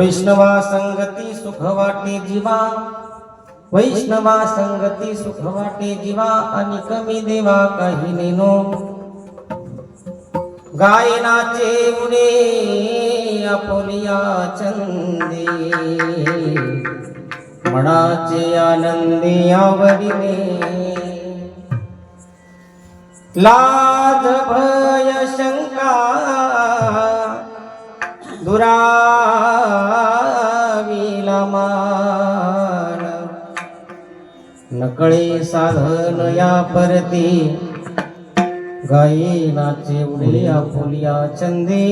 वैष्णवा संगती सुख वाटे जीवा, वैष्णवा संगती सुख वाटे जीवा, आणि कमी देवा काही नेनो. गायनाचे उडे आपुलिया चंदे, मनाचे आनंदी आवडीने. लाज भय शंका दुराविला मान, नकळे साधन या परती. गायनाचे उडे आपुलिया चंदे,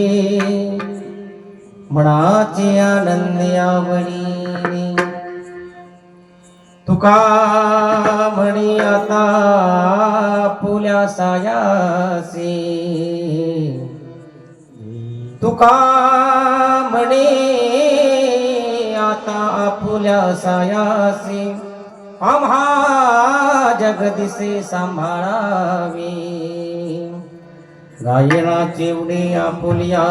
मनाचे आनंदी आवडीने. तुका म्हणी आता आपुल्या सायासी, तुका म्हणे आता आपुल्या सायासी. आम्हा जगदिसे सांभाळावे, गायनाचे उडे आपुलिया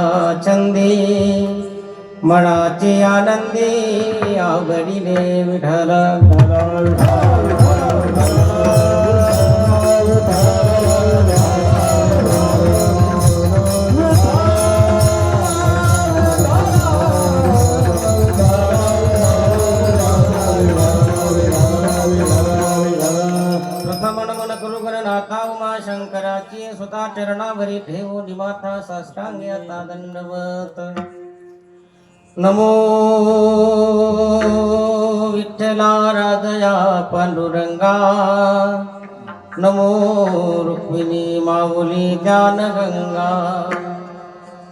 चंदे, मनाचे आनंदी आवडीने. विठ्ठल शंकराची स्वतः चरणावरी ठेवू निमाता साष्टांगी आता दंडवत. नमो विठ्ठला राधया पांडुरंगा, नमो रुक्मिणी माऊली ज्ञानगंगा,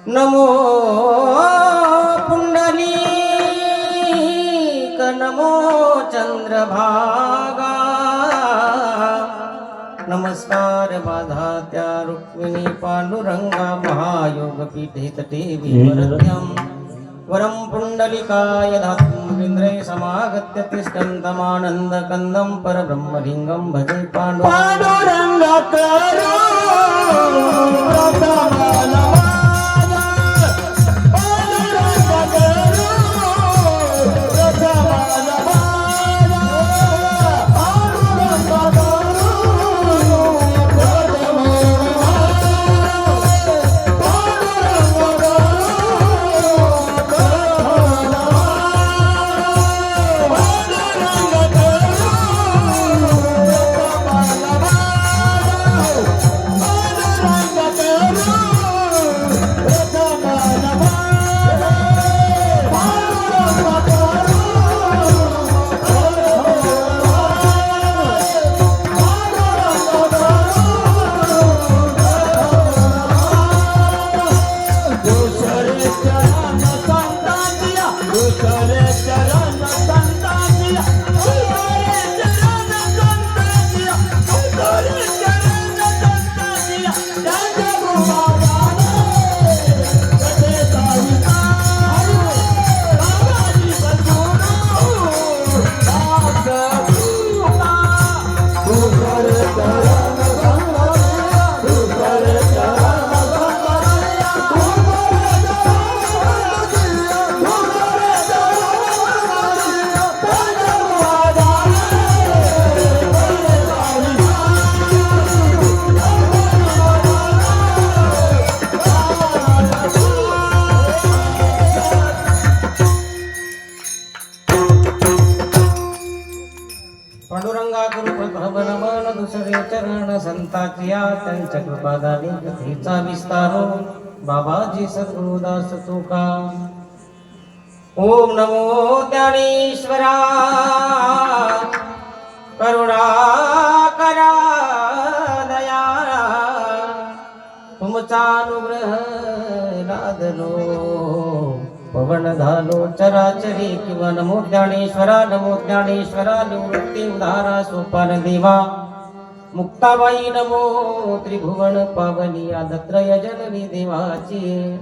नमो पुंडलीक, नमो चंद्रभागा. नमस्कार माझा त्या रुक्मिणी पांडुरंगा, महायोगपीठे तटे विवरत्यं. वरं पुंडलिकाय धातुमिन्द्रे समागत्य तिष्ठन्तमानन्दकन्दं परब्रह्मलिङ्गं भजे पांडुरंगा. पांडुरंगा गुरु प्रभवन दुसरे चरण संताचिया, त्यांच्या कृपादानी कथेचा विस्तारो. बाबाजी सद्गुरुदास तुका. ओम नमो ज्ञानेश्वरा, करुणा करा दया, तुमचा अनुग्रह लादलो. पवन झालो चराचरी किंवा. नमो ज्ञानेश्वरा, नमो ज्ञानेश्वरा, निवृत्ती उधारा सोपान देवा. मुक्ताबाई नमो त्रिभुवन पावनी, आदत्रय जननी देवाची.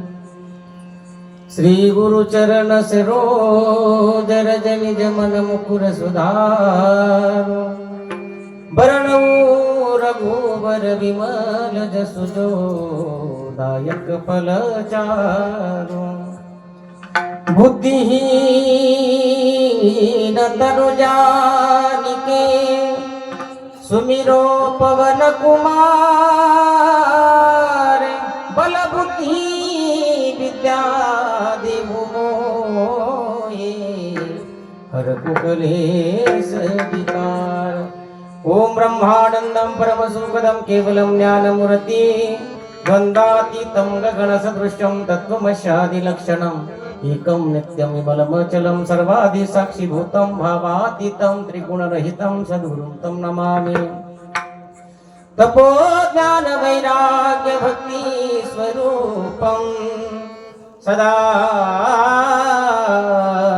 श्री गुरु चरण सरोज रजनी जमन मुकुर सुधार. बरणऊ रघुवर विमल जसुजो, दायक फलचारो. बुद्धिहीन तनु जानिके सुमिरो पवन कुमार बल बुद्धि विद्या देवो मोहे हर कुकलेश विकार। ओम ब्रह्मानंदं परमसुखदं केवलं ज्ञानमूर्ति द्वन्द्वातीतं गगनसदृशं तत्त्वमस्यादिलक्षणम् एकं नित्यं विमलमचलं सर्वादिसाक्षिभूतं भावातीतं त्रिगुणरहितं सद्गुरुं तं नमामि। तपो ज्ञान वैराग्य भक्ति स्वरूपं सदा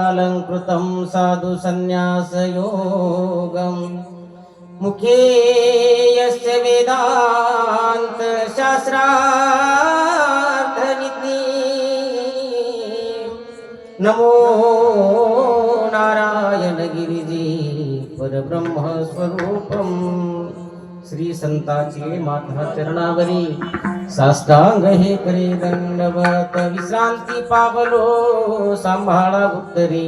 अलंकृतं साधु संन्यास योगं मुखे यस्य वेदांत शास्त्रार्थ नीति। नमो नारायण गिरिजी परब्रह्म स्वरूपम। श्री संताची माता चरणावरी साष्टांग हे करे दंडवत। विश्रांती पावलो सांभाळा उत्तरी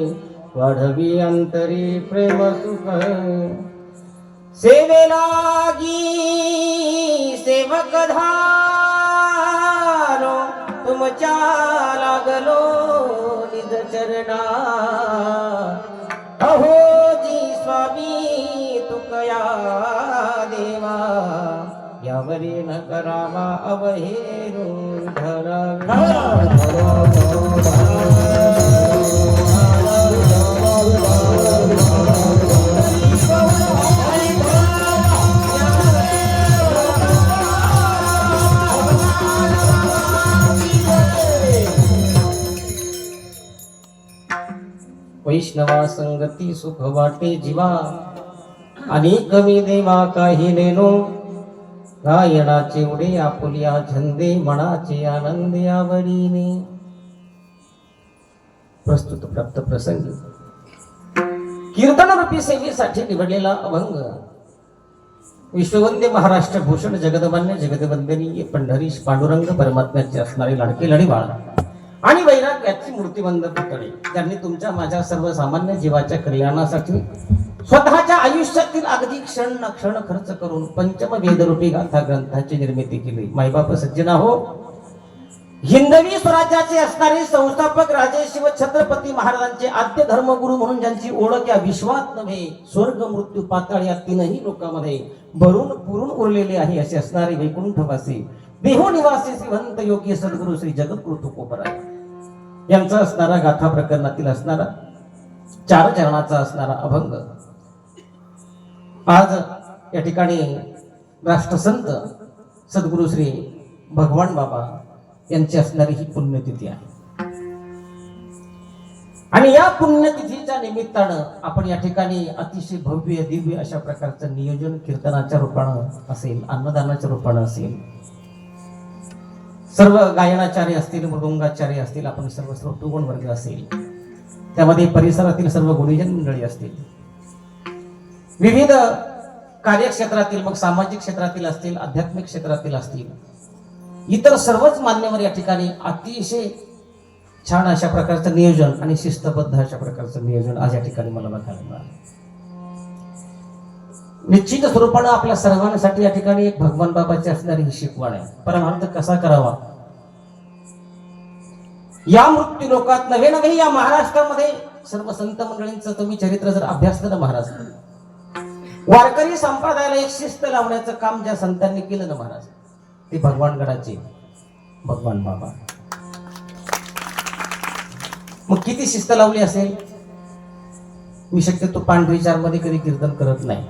वाढवी अंतरी प्रेम सुख। सेवे लागी सेवक धारो तुमच्या लागलो निज चरणा। अहो जी स्वामी तुकया देवा यावरी न करावा अवहेरू धरा। वैष्णवा संगती सुख वाटे जीवा अनेक मी देवा काही नेनो। गायनाचे उडे आपुलिया झंदे मनाचे आनंद आवडीने। प्रस्तुत प्राप्त प्रसंगी कीर्तन रूपी सेवेसाठी निवडलेला अभंग विश्ववंद्य महाराष्ट्र भूषण जगदमान्य जगदवंदनीय पंढरीश पांडुरंग परमात्म्याचे असणारे लाडके लढीवाळ आणि वैराग्याची मूर्तिवंत पुतळे त्यांनी तुमच्या माझ्या सर्वसामान्य जीवाच्या कल्याणासाठी स्वतःच्या आयुष्यातील अगदी क्षण न क्षण खर्च करून पंचम वेदरूपी गाथा ग्रंथाची निर्मिती केली। मायबाप सज्जना हो, हिंदवी स्वराज्याचे असणारे संस्थापक राजे शिव छत्रपती महाराजांचे आद्य धर्मगुरू म्हणून ज्यांची ओळख या विश्वात नव्हे स्वर्ग मृत्यू पाताळ या तीनही लोकांमध्ये भरून पुरून उरलेले आहे असे असणारे वैकुंठवासी देहो निवासी श्रीवंत योगी सद्गुरू श्री जगद्गुरु तुकोबराय यांचा असणारा गाथा प्रकरणातील असणारा 4 चरणाचा असणारा अभंग आज या ठिकाणी राष्ट्रसंत सद्गुरू श्री भगवान बाबा यांची असणारी ही पुण्यतिथी आहे। आणि या पुण्यतिथीच्या निमित्तानं आपण या ठिकाणी अतिशय भव्य दिव्य अशा प्रकारचं नियोजन कीर्तनाच्या रूपानं असेल, अन्नदानाच्या रूपानं असेल, सर्व गायनाचार्य असतील, मृदुंगाचार्य असतील, आपण सर्व श्रोतृगण वर्ग असेल, त्यामध्ये परिसरातील सर्व गुणीजन मंडळी असतील, विविध कार्यक्षेत्रातील मग सामाजिक क्षेत्रातील असतील, आध्यात्मिक क्षेत्रातील असतील, इतर सर्वच मान्यवर या ठिकाणी अतिशय छान अशा प्रकारचं नियोजन आणि शिस्तबद्ध अशा प्रकारचं नियोजन आज या ठिकाणी मला बघायला मिळालं। निश्चित स्वरूपानं आपल्या सर्वांसाठी या ठिकाणी एक भगवान बाबाची असणारी ही शिकवण आहे। परमार्थ कसा करावा या मृत्यू लोकात नव्हे नव्हे या महाराष्ट्रामध्ये सर्व संत मंडळींचं तुम्ही चरित्र जर अभ्यासलं ना महाराज, वारकरी संप्रदायाला एक शिस्त लावण्याचं काम ज्या संतांनी केलं ना महाराज, ते भगवान गडाचे भगवान बाबा। मग किती शिस्त लावली असेल? मी शक्यतो पांढरी चार मध्ये कधी कीर्तन करत नाही,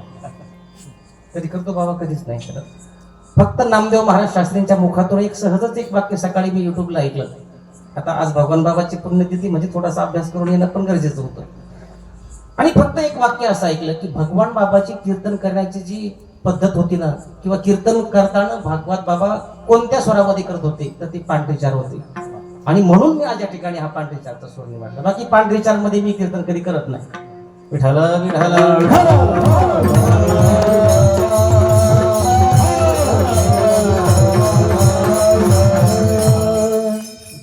कधी करतो बाबा, कधीच नाही करत। फक्त नामदेव महाराज शास्त्रींच्या मुखातून एक सहजच एक वाक्य सकाळी मी युट्यूबला ऐकलं। आता आज भगवान बाबाची पुण्यतिथी म्हणजे थोडासा अभ्यास करून येणं पण गरजेचं होतं। आणि फक्त एक वाक्य असं ऐकलं की भगवान बाबाची कीर्तन करण्याची जी पद्धत होती ना, किंवा कीर्तन करताना भागवत बाबा कोणत्या स्वरामध्ये करत होते, तर ती पांढरी चार होती। आणि म्हणून मी आज या ठिकाणी हा पांढरी चारचा स्वर निवडला। बाकी पांढरी चार मध्ये मी कीर्तन कधी करत नाही। विठ्ठल विठ्ठल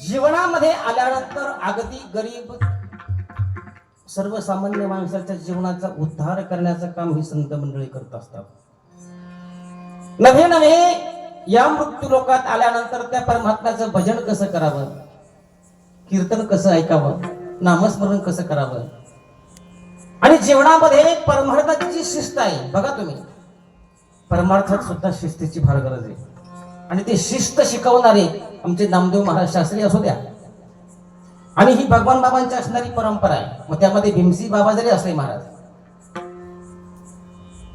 जीवनामध्ये आल्यानंतर अगदी गरीब सर्वसामान्य माणसाच्या जीवनाचा उद्धार करण्याचं काम ही संत मंडळी करत असतात. नव्हे नव्हे या मृत्यू लोकात आल्यानंतर त्या परमात्म्याचं भजन कसं करावं, कीर्तन कसं ऐकावं, नामस्मरण कसं करावं, आणि जीवनामध्ये परमार्थाची जी शिस्त आहे बघा तुम्ही, परमार्थात सुद्धा शिस्तीची फार गरज आहे. आणि ते शिस्त शिकवणारे आमचे नामदेव महाराज शास्त्री असू द्या, आणि ही भगवान बाबांची असणारी परंपरा आहे. मग त्यामध्ये भीमसी बाबा जरी असले महाराज,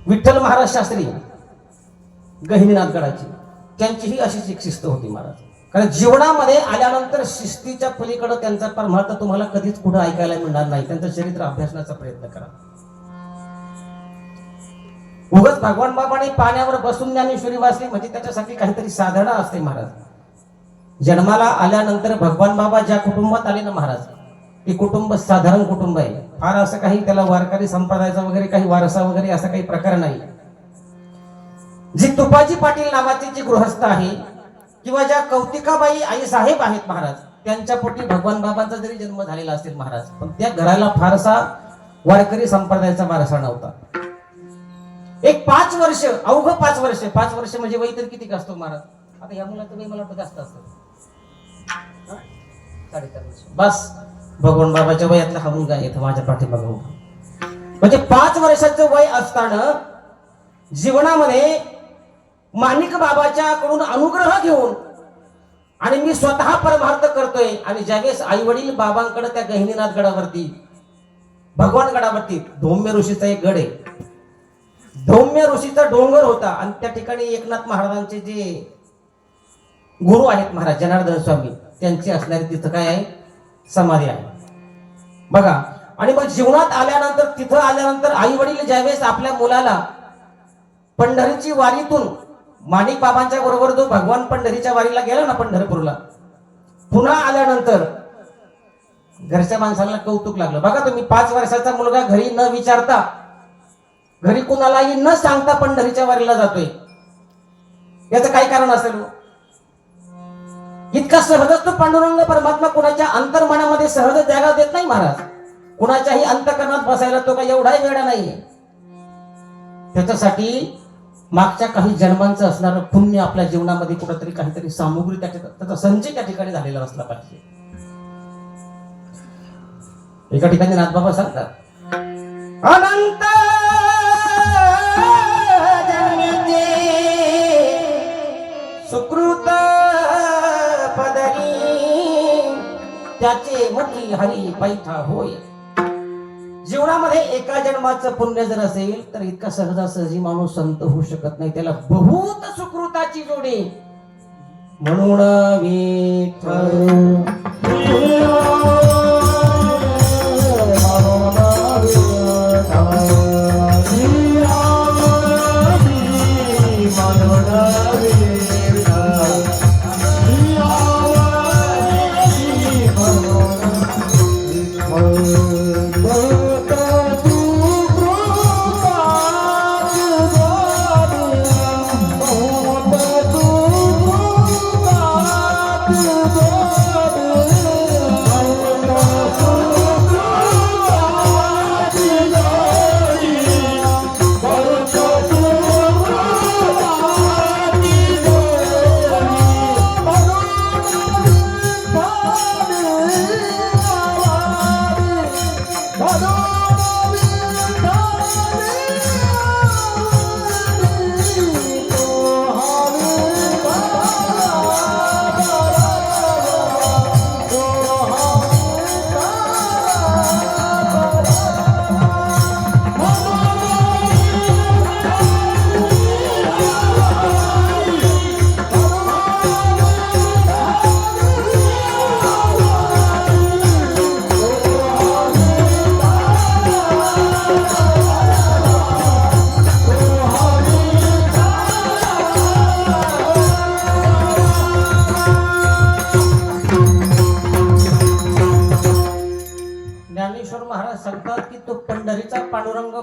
विठ्ठल महाराज शास्त्री गहिनीनाथ गडाची, त्यांचीही अशीच एक शिस्त होती महाराज. कारण जीवनामध्ये आल्यानंतर शिस्तीच्या पलीकडे त्यांचा परमार्थ तुम्हाला कधीच कुठं ऐकायला मिळणार नाही. त्यांचं चरित्र अभ्यासण्याचा प्रयत्न करा. उगाच भगवान बाबाने पाण्यावर बसून ज्ञानेश्वरी वाचली म्हणजे त्याच्यासाठी काहीतरी साधना असते महाराज. जन्माला आल्यानंतर भगवान बाबा ज्या कुटुंबात आले ना महाराज, ते कुटुंब साधारण कुटुंब आहे. फार असं काही त्याला वारकरी संप्रदायाचा वगैरे काही वारसा वगैरे असा काही प्रकार नाही. जी तुपाजी पाटील नावाची जी गृहस्थ आहे, किंवा ज्या कौतिकाबाई आई साहेब आहेत महाराज, त्यांच्या पोटी भगवान बाबांचा जरी जन्म झालेला असेल महाराज, पण त्या घराला फारसा वारकरी संप्रदायाचा वारसा नव्हता. एक 5 वर्ष, अवघ 5 वर्ष, 5 वर्ष म्हणजे वय तर किती असतो महाराज? आता या मुलाचं वय मला वाटतं जास्त असतं, 4.5 वर्ष बस. भगवान बाबाच्या वयातला हा मुलगा येतो माझ्या पाठीमागे उभा. म्हणजे 5 वर्षाचं वय असताना जीवनामध्ये माणिक बाबाच्या कडून अनुग्रह घेऊन आणि मी स्वतः परमार्थ करतोय. आणि ज्यावेळेस आई वडील बाबांकडे त्या गहिनीनाथ गडावरती, भगवान गडावरती धौम्य ऋषीचा एक गड आहे, धौम्य ऋषीचा डोंगर होता, आणि त्या ठिकाणी एकनाथ महाराजांचे जे गुरु आहेत महाराज जनार्दन स्वामी, त्यांची असणारी तिथं काय आहे, समाधी आहे बघा. आणि मग जीवनात आल्यानंतर, तिथं आल्यानंतर आई वडील ज्यावेळेस आपल्या मुलाला पंढरीची वारीतून, माणिक बाबांच्या बरोबर जो भगवान पंढरीच्या वारीला गेला ना पंढरपूरला, पुन्हा आल्यानंतर घरच्या माणसाला कौतुक लागलं. बघा तुम्ही, 5 वर्षाचा मुलगा घरी न विचारता, घरी कुणालाही न सांगता पंढरीच्या वारीला जातोय. याचं काय कारण असेल? इतका सहजच तो पांडुरंग परमात्मा कुणाच्या अंतर्मनामध्ये सहज जागा देत नाही महाराज. कुणाच्याही अंतकरणात बसायला तो काही एवढाही वेळा नाहीये. त्याच्यासाठी मागच्या काही जन्मांचं असणारं पुण्य आपल्या जीवनामध्ये कुठेतरी काहीतरी सामुग्री त्याचा संचय त्या ठिकाणी झालेला असला पाहिजे. एका ठिकाणी नाथबाबा सांगतात, अनंत जन्मीचे सुकृत पदरी त्याचे मुखी हरी पैठा होय. जीवनामध्ये एका जन्माचं पुण्य जर असेल तर इतका सहजासहजी माणूस संत होऊ शकत नाही. त्याला बहुत सुकृताची जोडी. म्हणून विठ्ठल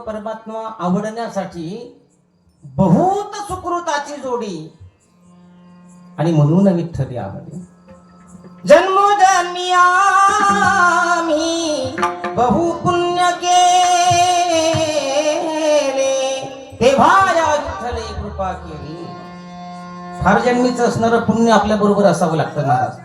परमात्मा आवडण्यासाठी बहुत सुकृताची जोडी. आणि म्हणून विठ्ठल आवडले. जन्मोजन्मी आम्ही बहु पुण्य केले, तेव्हा या विठ्ठले कृपा केली. फार जन्मीचं असणारं पुण्य आपल्या बरोबर असावं लागतं महाराज.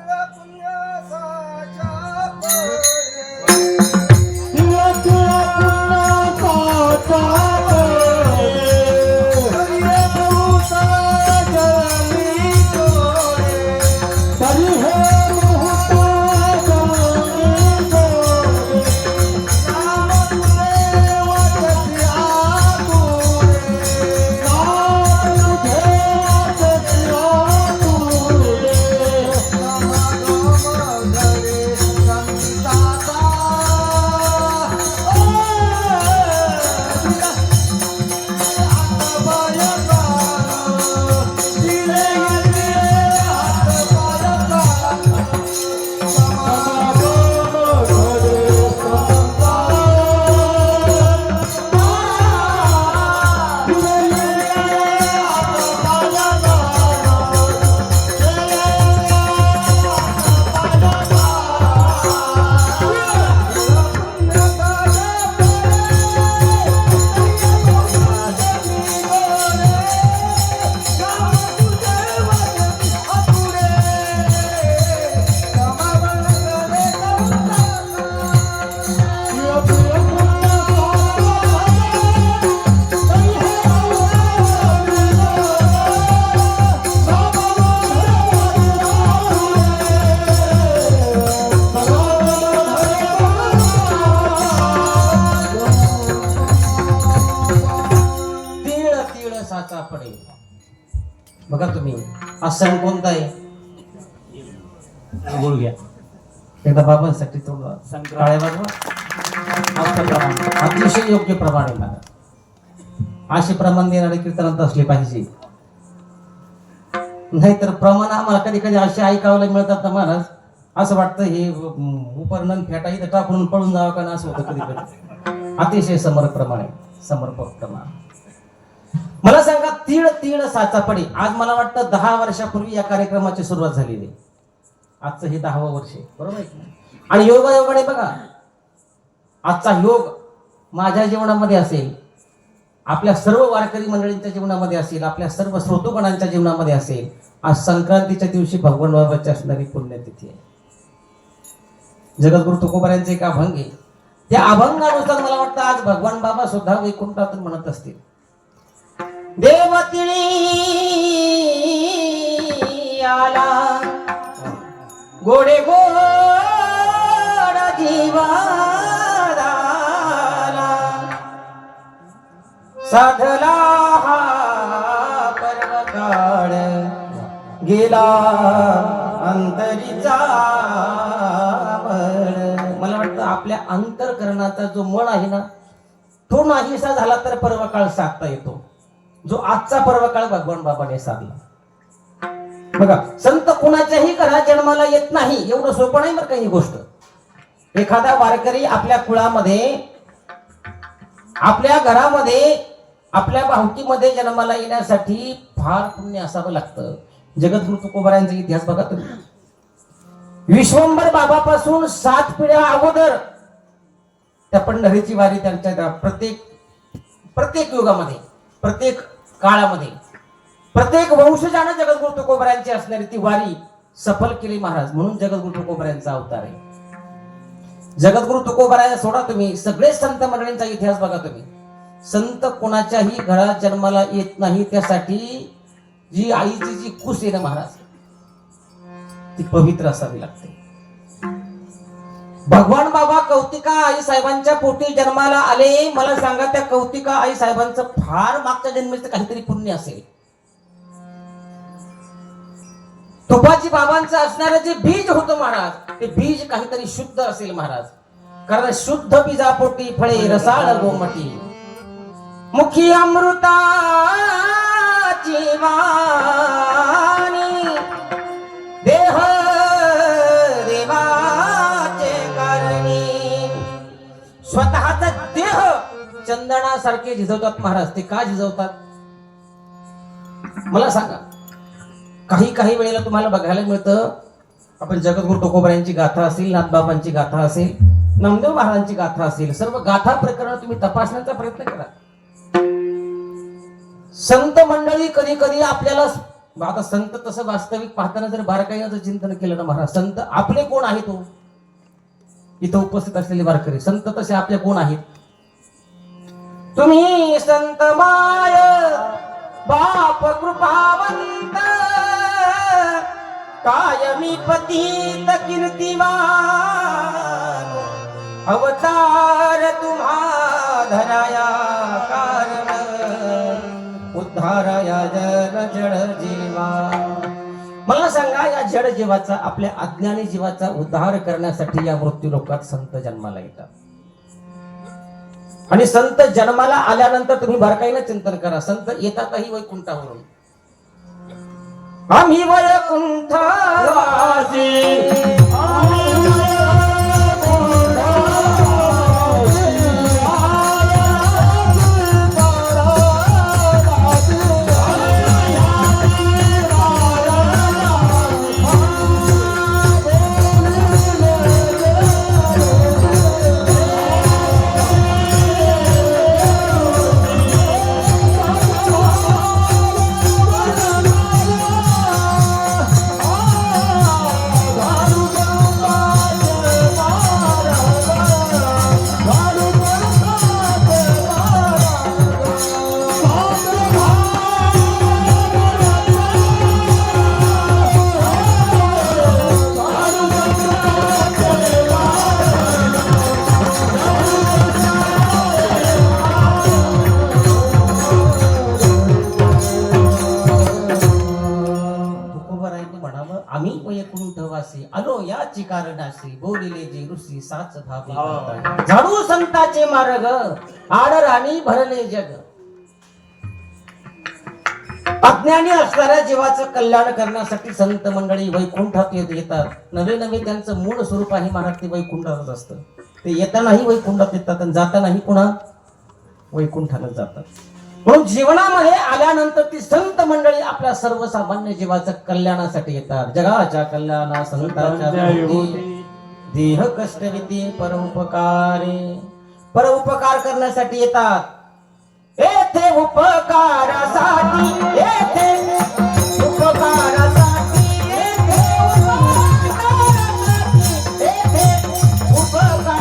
बघा तुम्ही, हा सण कोणता आहे? बोल घ्या एकदा बाबांसाठी थोडं काळे बाजू अतिशय योग्य प्रमाणे मला असे प्रमाण देणारे कीर्तनात असले पाहिजे. नाहीतर प्रमाण आम्हाला कधी कधी असे ऐकायला मिळतात ना महाराज, असं वाटतं हे उपरणन फेटा इथं टाकून पळून जावं का ना, असं होतं कधी कधी. अतिशय समर्पक प्रमाण. मला सांगा, तीळ तीळ साचा पडी. आज मला वाटतं 10 वर्षापूर्वी या कार्यक्रमाची सुरुवात झालेली आहे. आजचं हे 10वं वर्ष आहे, बरोबर आहे. आणि योगायोगाने बघा, आजचा योग माझ्या जीवनामध्ये असेल, आपल्या सर्व वारकरी मंडळींच्या जीवनामध्ये असेल, आपल्या सर्व श्रोतोगणांच्या जीवनामध्ये असेल. आज संक्रांतीच्या दिवशी भगवान बाबाची असणारी पुण्यतिथी आहे. जगद्गुरु तुकोबारायांचे एक अभंग आहे. त्या अभंगानुसार मला वाटतं आज भगवान बाबा सुद्धा वैकुंठातून म्हणत असतील, देवतिळी आला गोडे गोड जीवाला, साधला हा पर्व काळ गेला अंतरीचा मळ. मला वाटतं आपल्या अंतरकरणाचा जो मळ आहे ना, तो नाहीसा झाला तर पर्व काळ साधता येतो. जो आजचा पर्व काळ भगवान बाबाने साधला. बघा, संत कुणाच्याही घरात जन्माला येत नाही, एवढं सोपं नाही बरं काही गोष्ट. एखादा वारकरी आपल्या कुळामध्ये, आपल्या घरामध्ये, आपल्या भावकीमध्ये जन्माला येण्यासाठी फार पुण्य असावं लागतं. जगद्गुरु तुकोबारायांचा इतिहास बघा तुम्ही. विश्वंभर बाबापासून 7 पिढ्या अगोदर त्या पंढरीची वारी त्यांच्या प्रत्येक युगामध्ये, प्रत्येक काळामध्ये, प्रत्येक वंशजानं जगद्गुरु तुकोबारायांची असणारी ती वारी सफल केली महाराज. म्हणून जगद्गुरु तुकोबारायांचा अवतार आहे. जगद्गुरु तुकोबाराया सोडा तुम्ही, सगळे संत मंडळींचा इतिहास बघा तुम्ही. संत कोणाच्याही घरात जन्माला येत नाही, त्यासाठी जी आईची जी कुस आहे ना महाराज, ती पवित्र असावी लागते. भगवान बाबा कौतिका आई साहेबांच्या पोटी जन्माला आले. मला सांगा, त्या कौतिका आई साहेबांचं फार मागच्या जन्माचं काहीतरी पुण्य असेल. तुपाची बाबांचं असणारं जे बीज होतं महाराज, ते बीज काहीतरी शुद्ध असेल महाराज. कारण शुद्ध बीजापोटी फळे रसाळ गोमटी, मुखी अमृताची वाणी, देह देवाचे कारणी. स्वतःचा देह चंदनासारखे झिजवतात महाराज. ते का झिजवतात मला सांगा. काही वेळेला तुम्हाला बघायला मिळतं, आपण जगद्गुरु तुकोबरायांची गाथा असेल, नाथबाबांची गाथा असेल, नामदेव महाराजांची गाथा असेल, सर्व गाथा प्रकरण तुम्ही तपासण्याचा प्रयत्न करा. संत मंडळी कधी कधी आपल्याला, आता संत तसं वास्तविक पाहताना जर बारकाईनं जर चिंतन केलं ना महाराज, संत आपले कोण आहेत हो? इथं उपस्थित असलेले वारकरी संत तसे आपले कोण आहेत? तुम्ही संत माय बाप कृपावंत, कायमी पतित कीर्तिमान, अवतार तुम्हा धराया कारण, उद्धाराया जन जड जीवा. मला सांगा, या जड जीवाचा, आपल्या अज्ञानी जीवाचा उद्धार करण्यासाठी या मृत्यू लोकात संत जन्माला येतात. आणि संत जन्माला आल्यानंतर तुम्ही बारकाईनं चिंतन करा, संत येतातही वैकुंठावरून. आम्ही वैकुंठवासी, आम्ही वैकुंठवासी आलो याची कारणाशी, बोलिले जे ऋषी साच भावी. झाडू संताचे मार्ग, आडराणी भरले जग. अज्ञानी असणाऱ्या जीवाचं कल्याण करण्यासाठी संत मंडळी वैकुंठात येतात. नवे नवे त्यांचं मूळ स्वरूप आहे महाराज, ते वैकुंठातच असतं. ते येतानाही वैकुंठात येतात आणि जातानाही पुन्हा वैकुंठातच जातात. म्हणून जीवनामध्ये आल्यानंतर ती संत मंडळी आपल्या सर्वसामान्य जीवाच्या कल्याणासाठी येतात. जगाच्या कल्याणा संतांच्या देह कष्ट विधी परोपकारे, परोपकार करण्यासाठी येतात. येथे उपकारासाठी, येथे उपकारासाठी, येथे उपकारासाठी, येथे उपकारासाठी,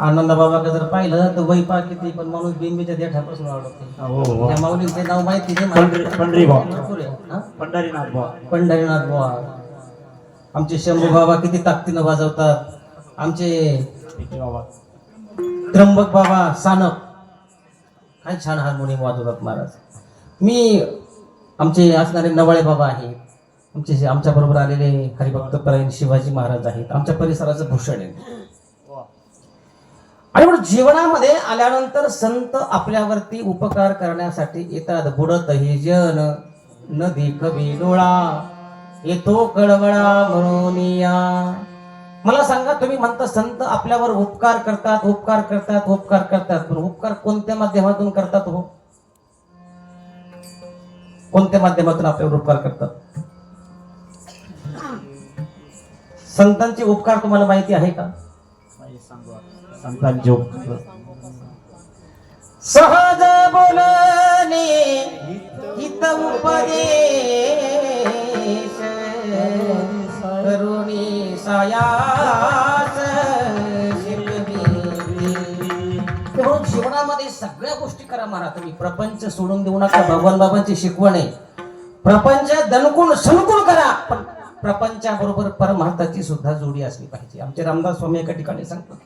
आनंद बाबा जर पाहिलं तर वैपा किती, पण माणूस बिंबीच्या देठापासून आवडते. त्या माऊलींचे नाव माहिती नाही. पंढरीनाथ बुवा, आमचे शंभू बाबा किती ताकदीनं वाजवतात. आमचे त्र्यंबक बाबा सानप काय छान हार्मोनियम वाजवतात महाराज. मी आमचे असणारे नवाळे बाबा आहेत, आमच्या बरोबर आलेले हरिभक्त परायण शिवाजी महाराज आहेत, आमच्या परिसराचं भूषण आहे. आणि म्हणून जीवनामध्ये आल्यानंतर संत आपल्यावरती उपकार करण्यासाठी येतात. बुडत हि जन नदी कवी डोळा येतो कळवळा म्हणून या. मला सांगा, तुम्ही म्हणता संत आपल्यावर उपकार करतात, उपकार करतात, उपकार करतात, पण उपकार कोणत्या माध्यमातून करतात हो? कोणत्या माध्यमातून आपल्यावर उपकार करतात? संतांचे उपकार तुम्हाला माहिती आहे का? संतांचे उपकार सहज बोलणे हित उपदेश करुणी सायास म्हणून जीवनामध्ये सगळ्या गोष्टी करा महाराज. तुम्ही प्रपंच सोडून देऊ नका. भगवान बाबांची शिकवण आहे. प्रपंच दणकून सणकून करा, पण प्रपंचाबरोबर परमार्थाची सुद्धा जोडी असली पाहिजे. आमचे रामदास स्वामी एका ठिकाणी सांगतात,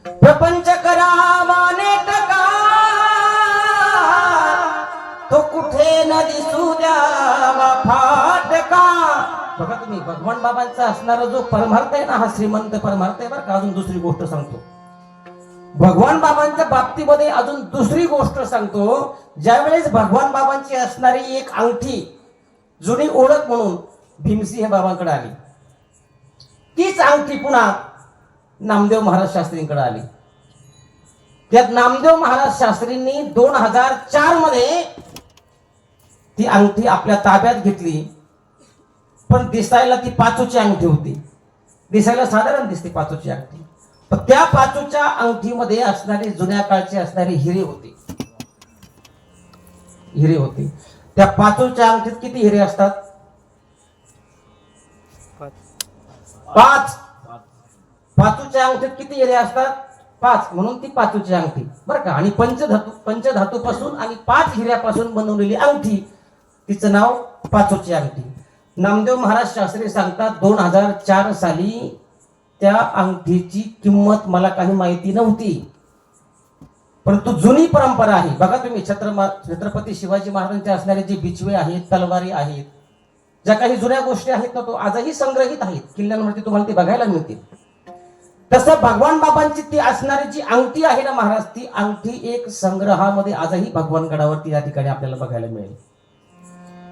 प्रपंच करा माने टका तो कुठे न दिसू द्यावा फाटका. बघा तुम्ही, भगवान बाबांचा असणारा जो परमार्थ आहे ना, हा श्रीमंत परमार्थ आहे बरं का. अजून दुसरी गोष्ट सांगतो, भगवान बाबांच्या बाबतीमध्ये अजून दुसरी गोष्ट सांगतो. ज्यावेळेस भगवान बाबांची असणारी एक अंगठी जुनी ओळख म्हणून भीमसिंह बाबांकडे आली, तीच अंगठी पुन्हा नामदेव महाराज शास्त्रींकडे आली. त्यात नामदेव महाराज शास्त्रींनी 2004 मध्ये ती अंगठी आपल्या ताब्यात घेतली. पण दिसायला ती पाचूची अंगठी होती. दिसायला साधारण दिसते पाचूची अंगठी, पण त्या पाचूच्या अंगठीमध्ये असणारे जुन्या काळचे असणारे हिरे होते. हिरे होते. त्या पाचूच्या अंगठीत किती हिरे असतात? 5. पाचूच्या अंगठीत किती हिरे असतात? 5. म्हणून ती पाचूची अंगठी बरं का. आणि पंचधातूपासून आणि 5 हिऱ्यापासून बनवलेली अंगठी, तिचं नाव पाचूची अंगठी. नामदेव महाराज शास्त्री सांगतात, 2004 साली त्या अंगठीची किंमत मला काही माहिती नव्हती, परंतु जुनी परंपरा आहे. बघा तुम्ही, छत्रपती शिवाजी महाराजांचे असणारे जे बिछवे आहेत, तलवारी आहेत, ज्या काही जुन्या गोष्टी आहेत ना, तो आजही संग्रहित आहेत किल्ल्यांवरती, तुम्हाला ते बघायला मिळतील. तसं भगवान बाबांची ती असणारी जी अंगठी आहे ना महाराज, ती अंगठी एक संग्रहामध्ये आजही भगवानगडावरती या ठिकाणी आपल्याला बघायला मिळेल.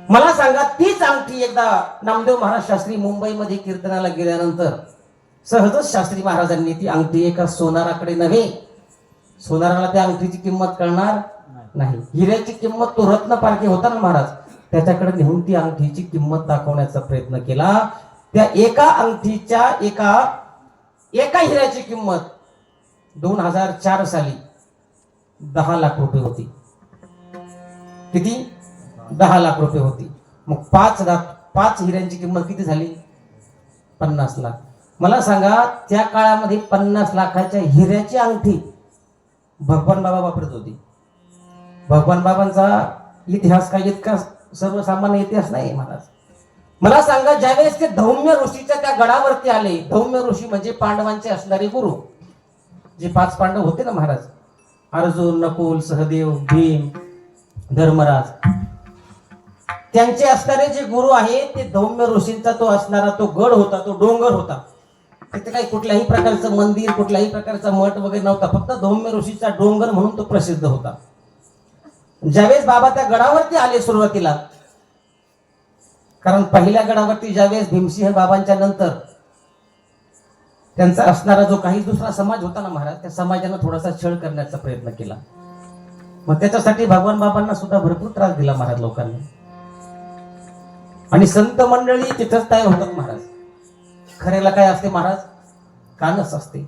मला सांगा, तीच अंगठी एकदा नामदेव महाराज शास्त्री मुंबईमध्ये कीर्तनाला गेल्यानंतर सहजच शास्त्री महाराजांनी ती अंगठी एका सोनाराकडे नव्हे, सोनाराला त्या अंगठीची किंमत कळणार नाही, हिऱ्याची किंमत तो रत्न पारखे होता ना महाराज, त्याच्याकडे नेऊन ती अंगठीची किंमत दाखवण्याचा प्रयत्न केला. त्या एका अंगठीच्या एका हिऱ्याची किंमत 2004 साली 10 लाख रुपये होती. किती? 10 लाख रुपये होती. मग 5 हिऱ्यांची किंमत किती झाली? 50 लाख. मला सांगा, त्या काळामध्ये 50 लाखाच्या हिऱ्याची अंगठी भगवान बाबा वापरत होती. भगवान बाबांचा इतिहास काय इतका सर्वसामान्य इतिहास नाही महाराज. मला सांगा, ज्यावेळेस ते धौम्य ऋषीच्या त्या गडावरती आले, धौम्य ऋषी म्हणजे पांडवांचे असणारे गुरु, जे 5 पांडव होते ना महाराज, अर्जुन, नकुल, सहदेव, भीम, धर्मराज, त्यांचे असणारे जे गुरु आहे, ते धौम्य ऋषींचा तो असणारा तो गड होता, तो डोंगर होता. तिथे काही कुठल्याही प्रकारचं मंदिर, कुठल्याही प्रकारचा मठ वगैरे नव्हता, फक्त धौम्य ऋषीचा डोंगर म्हणून तो प्रसिद्ध होता. ज्यावेळेस बाबा त्या गडावरती आले सुरुवातीला, कारण पहिल्या गडावरती ज्यावेळेस भीमसिंह बाबांच्या नंतर त्यांचा असणारा जो काही दुसरा समाज होता ना महाराज, त्या समाजानं थोडासा छळ करण्याचा प्रयत्न केला. मग त्याच्यासाठी भगवान बाबांना सुद्धा भरपूर त्रास दिला महाराज लोकांनी. आणि संत मंडळी तिथंच तयार होतात महाराज. खऱ्याला काय असते महाराज? कानच असते.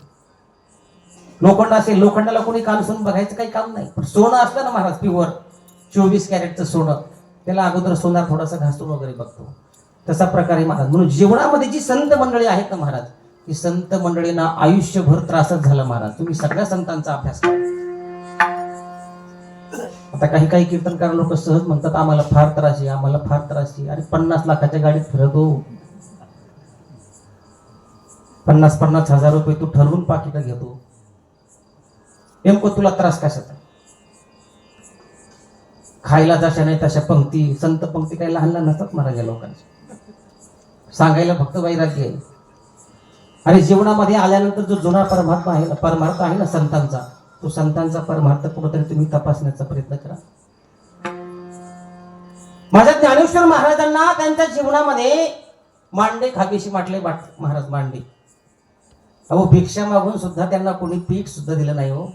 लोखंड असेल, लोखंडाला कोणी कान सोडून बघायचं काही काम नाही. पण सोनं असतं ना महाराज, प्युअर 24 कॅरेटचं सोनं, त्याला अगोदर सोनार थोडासा घासून वगैरे बघतो. तसा प्रकारे महाराज, म्हणून जीवनामध्ये जी संत मंडळी आहेत ना महाराज, ती संत मंडळींना आयुष्यभर त्रासच झाला महाराज. तुम्ही सगळ्या संतांचा अभ्यास करा. आता काही कीर्तनकार लोक सहज म्हणतात, आम्हाला फार त्रास आहे, आम्हाला फार त्रास आहे. अरे 50 लाखाच्या गाडीत फिरतो, 50 हजार रुपये तू ठरवून पाकिट घेतो, नेमकं तुला त्रास कशाचा? खायला जशा नाही तशा पंक्ती, संत पंक्ती काही लहान लहान नसतात महाराज या लोकांच्या. सांगायला फक्त वैराग्य आहे. अरे जीवनामध्ये आल्यानंतर जो जुना परमात्मा आहे ना, परमार्थ आहे ना संतांचा, तो संतांचा परमार्थ कुठेतरी तुम्ही तपासण्याचा प्रयत्न करा. माझ्या ज्ञानेश्वर महाराजांना त्यांच्या जीवनामध्ये मांडे खावीशी म्हटले महाराज मांडे. अहो भिक्षा मागून सुद्धा त्यांना कोणी पीठ सुद्धा दिलं नाही हो.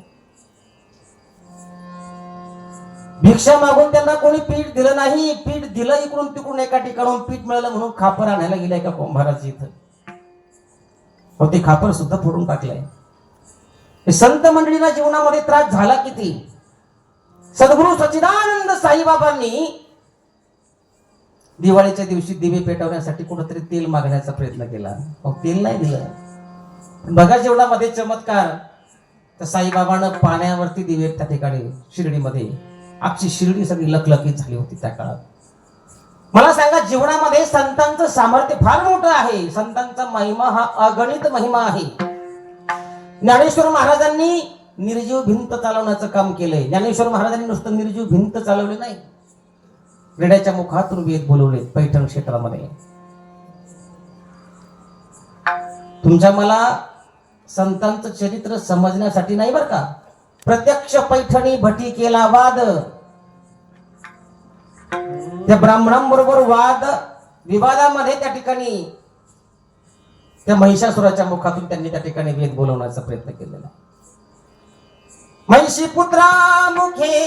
भिक्षा मागून त्यांना कोणी पीठ दिलं नाही. पीठ दिलं इकडून तिकडून एका ठिकाणून पीठ मिळालं म्हणून खापर आणायला गेलाय का महाराज इथं. ते खापर सुद्धा फोडून टाकलंय. संत मंडळींना जीवनामध्ये त्रास झाला किती. सद्गुरु सच्चिदानंद साईबाबांनी दिवाळीच्या दिवशी दिवे पेटवण्यासाठी कुठेतरी तेल मागण्याचा प्रयत्न केला. तेल नाही दिलं. बघा जीवनामध्ये चमत्कार. तर साईबाबानं पाण्यावरती दिवे त्या ठिकाणी शिर्डीमध्ये, आजची शिर्डी सगळी लखलखीत झाली होती त्या काळात. मला सांगा जीवनामध्ये संतांचं सामर्थ्य फार मोठं आहे. संतांचा महिमा हा अगणित महिमा आहे. ज्ञानेश्वर महाराजांनी निर्जीव भिंत चालवण्याचं काम केलंय. ज्ञानेश्वर महाराजांनी नुसतं निर्जीव भिंत चालवली नाही, रेड्याच्या मुखातून वेद बोलवले पैठण क्षेत्रामध्ये. तुमच्या मला संतांचं चरित्र समजण्यासाठी नाही बरं का. प्रत्यक्ष पैठणी भटी केला वाद. त्या ब्राह्मणांबरोबर वाद विवादामध्ये त्या ठिकाणी त्या महिषासुराच्या मुखातून त्यांनी त्या ठिकाणी वेद बोलवण्याचा प्रयत्न केलेला. महिषी पुत्रा मुखे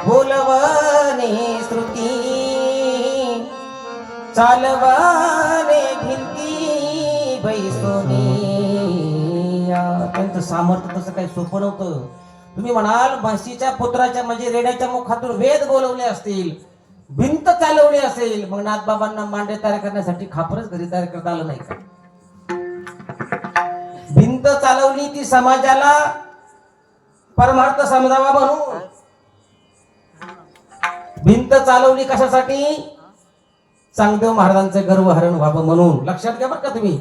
बोलवणे श्रुती, चालवणे भिंती बैसोनी. त्यांचं सामर्थ्य तसं काही सोपं नव्हतं. तुम्ही म्हणाल म्हशीच्या पुत्राच्या म्हणजे रेड्याच्या मुखातून वेद बोलवले असतील, भिंत चालवली असेल, मग नाथबाबांना मांडे तयार करण्यासाठी खापरच घरी तयार करता आलं नाही का. भिंत चालवली ती समाजाला परमार्थ समजावा म्हणून. भिंत चालवली कशासाठी, चांगदेव महाराजांचं गर्वहरण व्हावं म्हणून. लक्षात घ्या बरं का तुम्ही.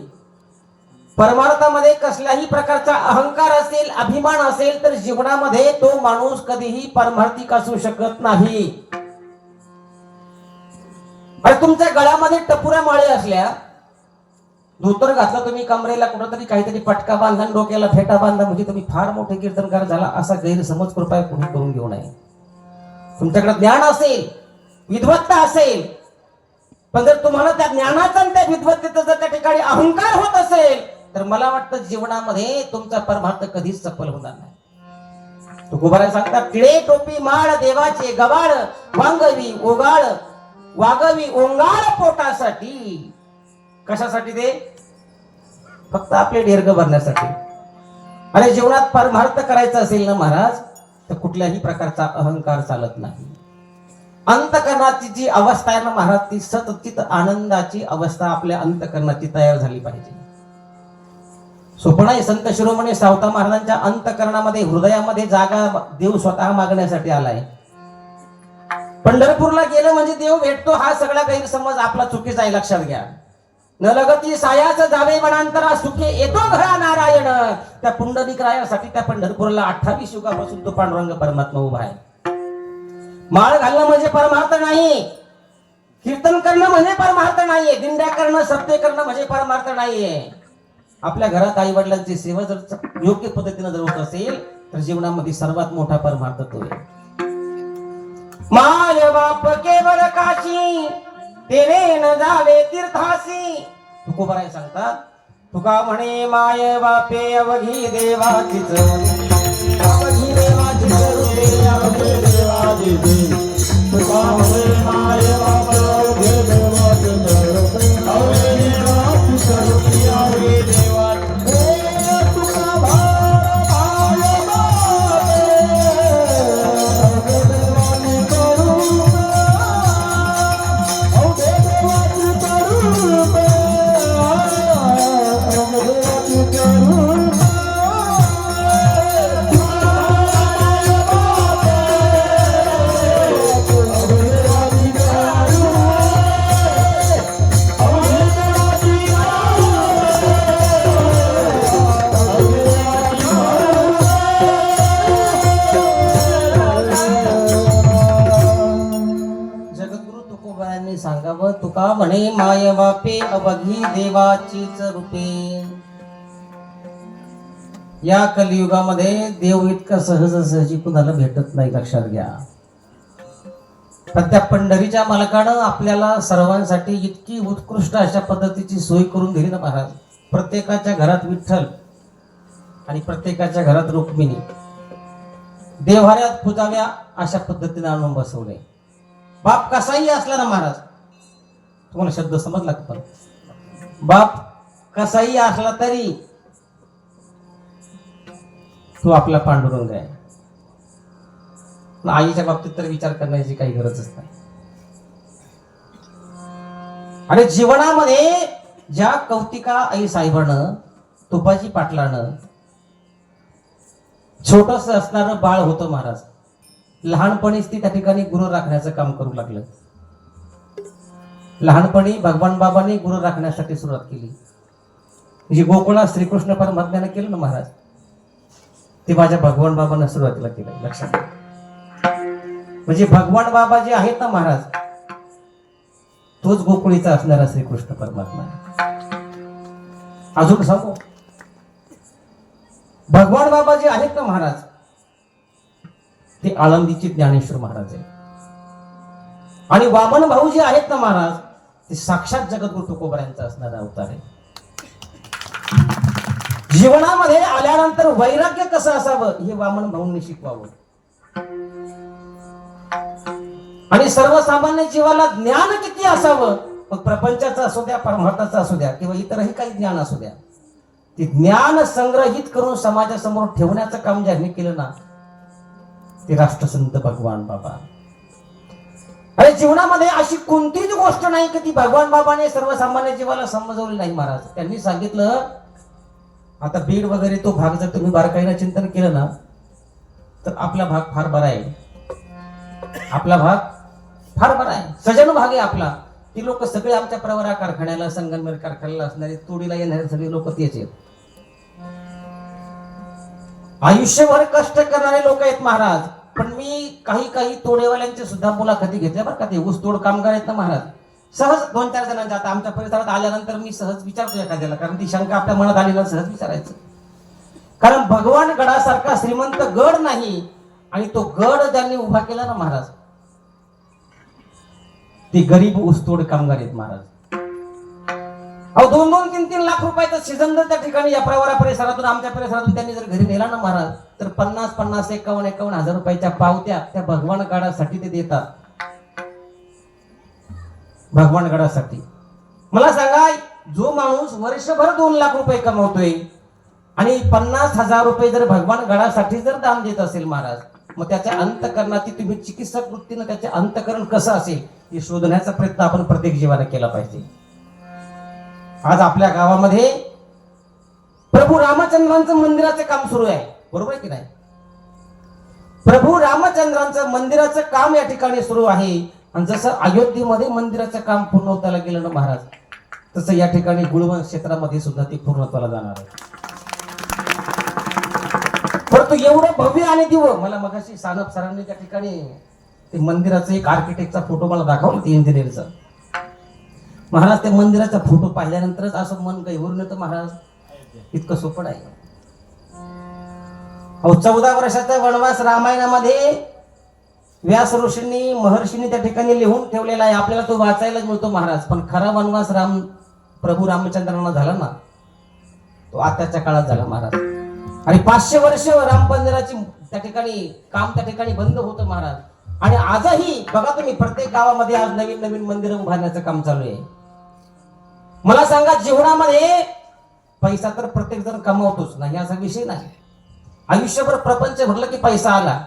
परमार्थामध्ये कसल्याही प्रकारचा अहंकार असेल, अभिमान असेल तर जीवनामध्ये तो माणूस कधीही परमार्थिक असू शकत नाही. अरे तुमच्या गळ्यामध्ये टपुऱ्या माळे असल्या, धोतर घातलं तुम्ही, कमरेला कुठंतरी काहीतरी पटका बांधा, डोक्याला फेटा बांधा, म्हणजे तुम्ही फार मोठे कीर्तनकार झाला असा गैरसमज कृपया कोणी करून घेऊ नये. तुमच्याकडे ज्ञान असेल, विद्वत्ता असेल, पण जर तुम्हाला त्या ज्ञानाचा आणि त्या विद्वत्तेचा जर त्या ठिकाणी अहंकार होत असेल तर मला वाटतं जीवनामध्ये तुमचा परमार्थ कधीच सफल होणार नाही. तुकोबाराय सांगतात, टिळे टोपी माळ देवाचे गबाळ, वांगवी ओगाळ वागवी ओंगाळ पोटासाठी. कशासाठी ते, फक्त आपले ढेरग भरण्यासाठी. अरे जीवनात परमार्थ करायचा असेल ना महाराज, तर कुठल्याही प्रकारचा अहंकार चालत नाही. अंतकरणाची जी अवस्था आहे ना महाराज, ती सतचित आनंदाची अवस्था आपल्या अंतकरणाची तयार झाली पाहिजे. सोपं नाही. संत शिरोमणी सावता महाराजांच्या अंतकरणामध्ये, हृदयामध्ये जागा देव स्वतः मागण्यासाठी आलाय. पंढरपूरला गेलं म्हणजे देव भेटतो हा सगळा गैरसमज आपला चुकीचा आहे. लक्षात घ्या. न लगती सायाच जावे वनांतरा, सुखे येतो घरा नारायण. त्या पुंडलिक रायासाठी त्या पंढरपूरला 28 युगापासून तो पांडुरंग परमात्मा उभा आहे. माळ घालणं म्हणजे परमार्थ नाही, कीर्तन करणं म्हणजे परमार्थ नाहीये, दिंड्या करणं, सत्य करणं म्हणजे परमार्थ नाहीये. आपल्या घरात आई वडिलांची सेवा जर योग्य पद्धतीने जर होत असेल तर जीवनामध्ये सर्वात मोठा परमार्थ तो आहे. माय बाप केवळ काशी, तेने न जावे तीर्थासी. तुकोबाराय सांगतात, तुका म्हणे माय बापे अवघी देवाची चरणी, अवघी देवाची चरणी, अवघी देवाची चरणी. तुका म्हणे माय बाप अवघी देवाची चरणी, अवघी देवाची चरणी, अवघी देवाची चरणी. तुका भार माय बापे अवघी देवाची चरणी, अवघी देवाची चरणी, अवघी देवाची चरणी. तेव्हा म्हणे माय बापे अवघी देवाचीच रूपे. या कलियुगामध्ये देव इतका सहजासहजी कुणाला भेटत नाही, लक्षात घ्या. पण त्या पंढरीच्या मालकानं आपल्याला सर्वांसाठी इतकी उत्कृष्ट अशा पद्धतीची सोय करून दिली ना महाराज. प्रत्येकाच्या घरात विठ्ठल आणि प्रत्येकाच्या घरात रुक्मिणी देव्हाऱ्यात पुजाव्या अशा पद्धतीने आणून बसवले. बाप कसाही असला ना महाराज, तुम्हाला शब्द समजला का? पण बाप कसाही असला तरी तो आपला पांडुरंग आहे. आईच्या बाबतीत तर विचार करण्याची काही गरजच नाही. आणि जीवनामध्ये ज्या कौतिका आई साहेबानं, तुपाजी पाटलानं, छोटस असणारं बाळ होतं महाराज, लहानपणीच ती त्या ठिकाणी गुरु राखण्याचं काम करू लागलं. लहानपणी भगवान बाबांनी गुरु राखण्यासाठी सुरुवात केली. म्हणजे गोकुळात श्रीकृष्ण परमात्म्यानं केलं ना महाराज, ते माझ्या भगवान बाबांना सुरुवातीला केलं, लक्षात घ्या. म्हणजे भगवान बाबा जे आहेत ना महाराज, तोच गोकुळीचा असणारा श्रीकृष्ण परमात्मा. अजून सांगू, भगवान बाबा जे आहेत ना महाराज, ते आळंदीचे ज्ञानेश्वर महाराज आहे. आणि वामन भाऊ जे आहेत ना महाराज, ते साक्षात जगद्गुरु तुकोबारायांचा असणारा अवतार आहे. जीवनामध्ये आल्यानंतर वैराग्य कसं असावं हे वामन भाऊंनी शिकवावं. आणि सर्वसामान्य जीवाला ज्ञान किती असावं, मग प्रपंचाचं असू द्या, परमार्थाचं असू द्या, किंवा इतरही काही ज्ञान असू द्या, ते ज्ञान संग्रहित करून समाजासमोर ठेवण्याचं काम ज्यांनी केलं ना, ते राष्ट्रसंत भगवान बाबा. अरे जीवनामध्ये अशी कोणतीच गोष्ट नाही की ती भगवान बाबाने सर्वसामान्य जीवाला समजवली नाही महाराज. त्यांनी सांगितलं, आता बीड वगैरे तो भाग जर तुम्ही बारकाईनं चिंतन केलं ना, तर आपला भाग फार बरा आहे. आपला भाग फार बरा आहे, सजन भाग आहे आपला. ती लोक सगळे आमच्या प्रवरा कारखान्याला, संगमनेर कारखान्याला असणारे, तोडीला येणारे सगळे लोक तेच आहेत. आयुष्यभर कष्ट करणारे लोक आहेत महाराज. पण मी काही तोडेवाल्यांचे सुद्धा मुलाखती घेतल्या बरं का. ते ऊस तोड कामगार आहेत ना महाराज, सहज 2-4 जणांच्या, आता आमच्या परिसरात आल्यानंतर मी सहज विचारतो एखाद्याला, कारण ती शंका आपल्या मनात आली ना, सहज विचारायचं. कारण भगवान गडासारखा श्रीमंत गड नाही, आणि तो गड ज्यांनी उभा केला ना महाराज, ते गरीब ऊसतोड कामगार आहेत महाराज. अहो 2-2, 3-3 लाख रुपयाचं सीझन जर त्या ठिकाणी या प्रवरा परिसरातून, आमच्या परिसरातून त्यांनी जर घरी नेला ना महाराज, तर 50-50, 51-51 हजार रुपयाच्या पावत्या त्या भगवान गडासाठी ते देतात. भगवान गडासाठी. मला सांगा, जो माणूस वर्षभर 2 लाख रुपये कमवतोय आणि 50,000 रुपये जर भगवान गडासाठी जर दान देत असेल महाराज, मग त्याच्या अंतकरणाची, तुम्ही चिकित्सक वृत्तीनं त्याचे अंतकरण कसं असेल हे शोधण्याचा प्रयत्न आपण प्रत्येक जीवाला केला पाहिजे. आज आपल्या गावामध्ये प्रभू रामचंद्रांचं मंदिराचं काम सुरू आहे, बरोबर आहे की नाही? प्रभू रामचंद्रांचं मंदिराचं काम या ठिकाणी सुरू आहे. आणि जसं अयोध्येमध्ये मंदिराचं काम पूर्णत्वाला गेलं ना महाराज, तसं या ठिकाणी गुळवंश क्षेत्रामध्ये सुद्धा ते पूर्णत्वाला जाणार आहे. परंतु एवढं भव्य आणि दिव्य, मला मगाशी सानप सरांनी त्या ठिकाणी ते मंदिराचं एक आर्किटेक्टचा फोटो मला दाखवला, ते इंजिनिअरचा महाराज. त्या मंदिराचा फोटो पाहिल्यानंतरच असं मन गहिवरून येतं महाराज, इतकं सोपं आहे. अहो 14 वर्षाचा वनवास रामायणामध्ये व्यास ऋषींनी, महर्षींनी त्या ठिकाणी लिहून ठेवलेला आहे, आपल्याला तो वाचायलाच मिळतो महाराज. पण खरा वनवास प्रभू रामचंद्रांना झाला ना, तो आताच्या काळात झाला महाराज. आणि 500 वर्ष राम मंदिराची त्या ठिकाणी काम त्या ठिकाणी बंद होतं महाराज. आणि आजही बघा तुम्ही, प्रत्येक गावामध्ये आज नवीन नवीन मंदिरं उभारण्याचं काम चालू आहे. मला सांगा, जीवनामध्ये पैसा तर प्रत्येक जण कमावतोच नाही, असा विषय नाही. आयुष्यभर प्रपंच भरलं की पैसा आला,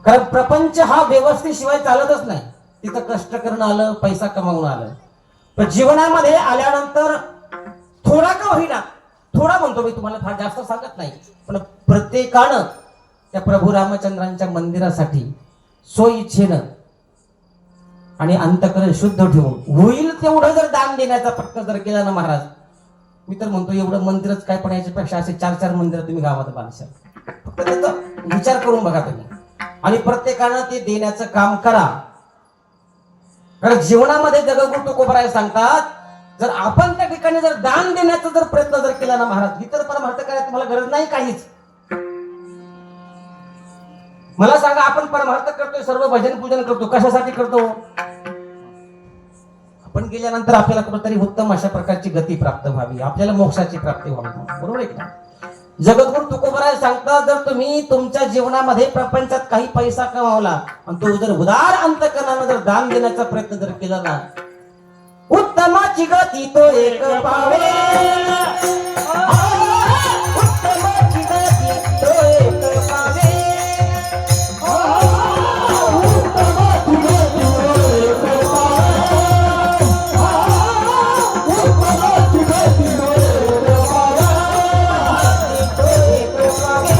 कारण प्रपंच हा व्यवस्थेशिवाय चालतच नाही. तिथं कष्ट करणं आलं, पैसा कमावून आलं. पण जीवनामध्ये आल्यानंतर थोडा का होईना, थोडा म्हणतो मी तुम्हाला, फार जास्त सांगत नाही, पण प्रत्येकानं त्या प्रभू रामचंद्रांच्या मंदिरासाठी स्वइच्छेनं आणि अंतकरण शुद्ध ठेवून होईल तेवढं जर दान देण्याचा प्रयत्न जर केला ना महाराज, मी तर म्हणतो एवढं मंदिरच काय, पण याच्यापेक्षा असे 4-4 मंदिर तुम्ही गावात बांधशाल. फक्त त्याचा विचार करून बघा तुम्ही, आणि प्रत्येकानं ते देण्याचं काम करा. कारण जीवनामध्ये जगद्गुरु तुकोबराय सांगतात, जर आपण त्या ठिकाणी जर दान देण्याचा जर प्रयत्न जर केला ना महाराज, इतर परमार्थ करायला तुम्हाला गरज नाही काहीच. मला सांगा, आपण परमार्थ करतोय, सर्व भजन पूजन करतो, कशासाठी करतो? आपण गेल्यानंतर आपल्याला कुठेतरी उत्तम अशा प्रकारची गती प्राप्त व्हावी, आपल्याला मोक्षाची प्राप्ती व्हावी, बरोबर आहे का? जगद्गुरु तुकोबराय सांगतात, जर तुम्ही तुमच्या जीवनामध्ये प्रपंचात काही पैसा कमावला आणि तो जर उदार अंतकरणाने जर दान देण्याचा प्रयत्न जर केला ना, उत्तमाची गती तो एक पावे, उत्तमाची गती तो एक पावे, उत्तमाची गती तो एक पावे, उत्तमाची गती तो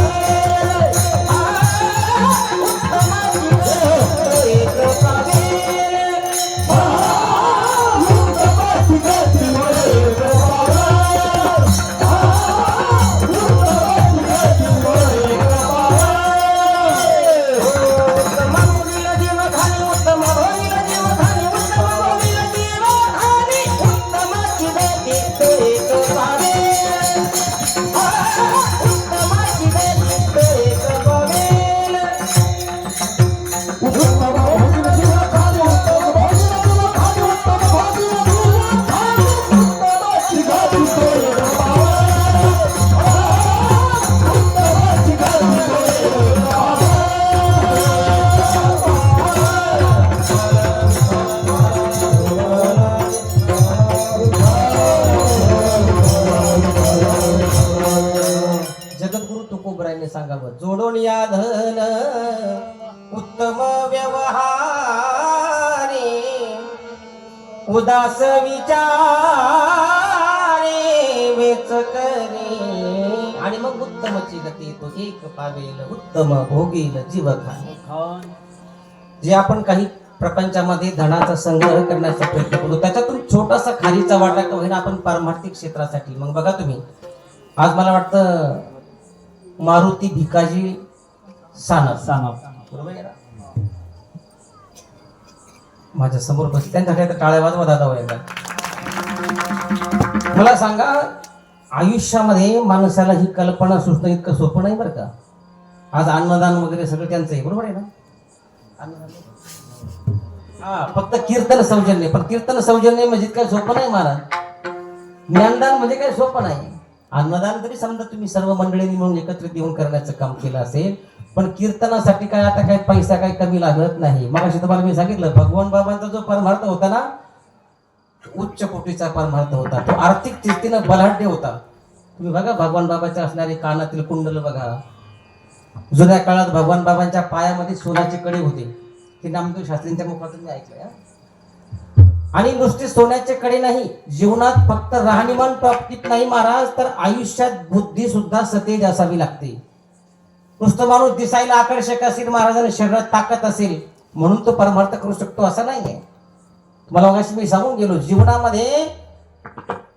सांगावं, जोडून या धन उत्तम व्यवहारे, उदास विचारे वेच करे, आणि मग उत्तमची गती तो एक पावेल, उत्तम भोगील जीव खान. जे आपण काही प्रपंचामध्ये धनाचा संग्रह करण्याचा प्रयत्न करू, त्याच्यातून छोटासा खारीचा वाटा का होईना आपण पारमार्थिक क्षेत्रासाठी. मग बघा तुम्ही, आज मला वाटतं मारुती भिकाजी सानप बरोबर आहे ना, माझ्या समोर बसले, त्यांच्याकडे टाळ्या वाजवा दादा वगैरे. मला सांगा, आयुष्यामध्ये माणसाला ही कल्पना सुचणं इतकं सोपं नाही बरं का. आज अन्नदान वगैरे सगळं त्यांचं आहे, बरोबर आहे ना. हा, फक्त कीर्तन सौजन्य, पण कीर्तन सौजन्य म्हणजे काय सोपं नाही महाराज. ज्ञानदान म्हणजे काय सोपं नाही. अन्नदान तरी समजा तुम्ही सर्व मंडळींनी म्हणून एकत्रित येऊन करण्याचं काम केलं असेल, पण कीर्तनासाठी काय आता काही पैसा काही कमी लागत नाही. मग अशी तुम्हाला मी सांगितलं, भगवान बाबांचा जो परमार्थ होता ना, उच्च कोटीचा परमार्थ होता, तो आर्थिक स्थितीनं बलाढ्य होता. तुम्ही बघा, भगवान बाबाच्या असणारे कानातील कुंडल बघा. जुन्या काळात भगवान बाबांच्या पायामध्ये सोन्याचे कडे होते, हे नामदेव शास्त्रींच्या मुखातून मी ऐकलंय. आणि नुसते सोन्याचे कडे नाही, जीवनात फक्त राहणीमान प्राप्तीत नाही महाराज, तर आयुष्यात बुद्धी सुद्धा सतेज असावी लागते. नुसतं माणूस दिसायला आकर्षक असेल महाराजांनी, शरीरात ताकद असेल म्हणून तो परमार्थ करू शकतो असं नाहीये. तुम्हाला मगाशी मी सांगून गेलो, जीवनामध्ये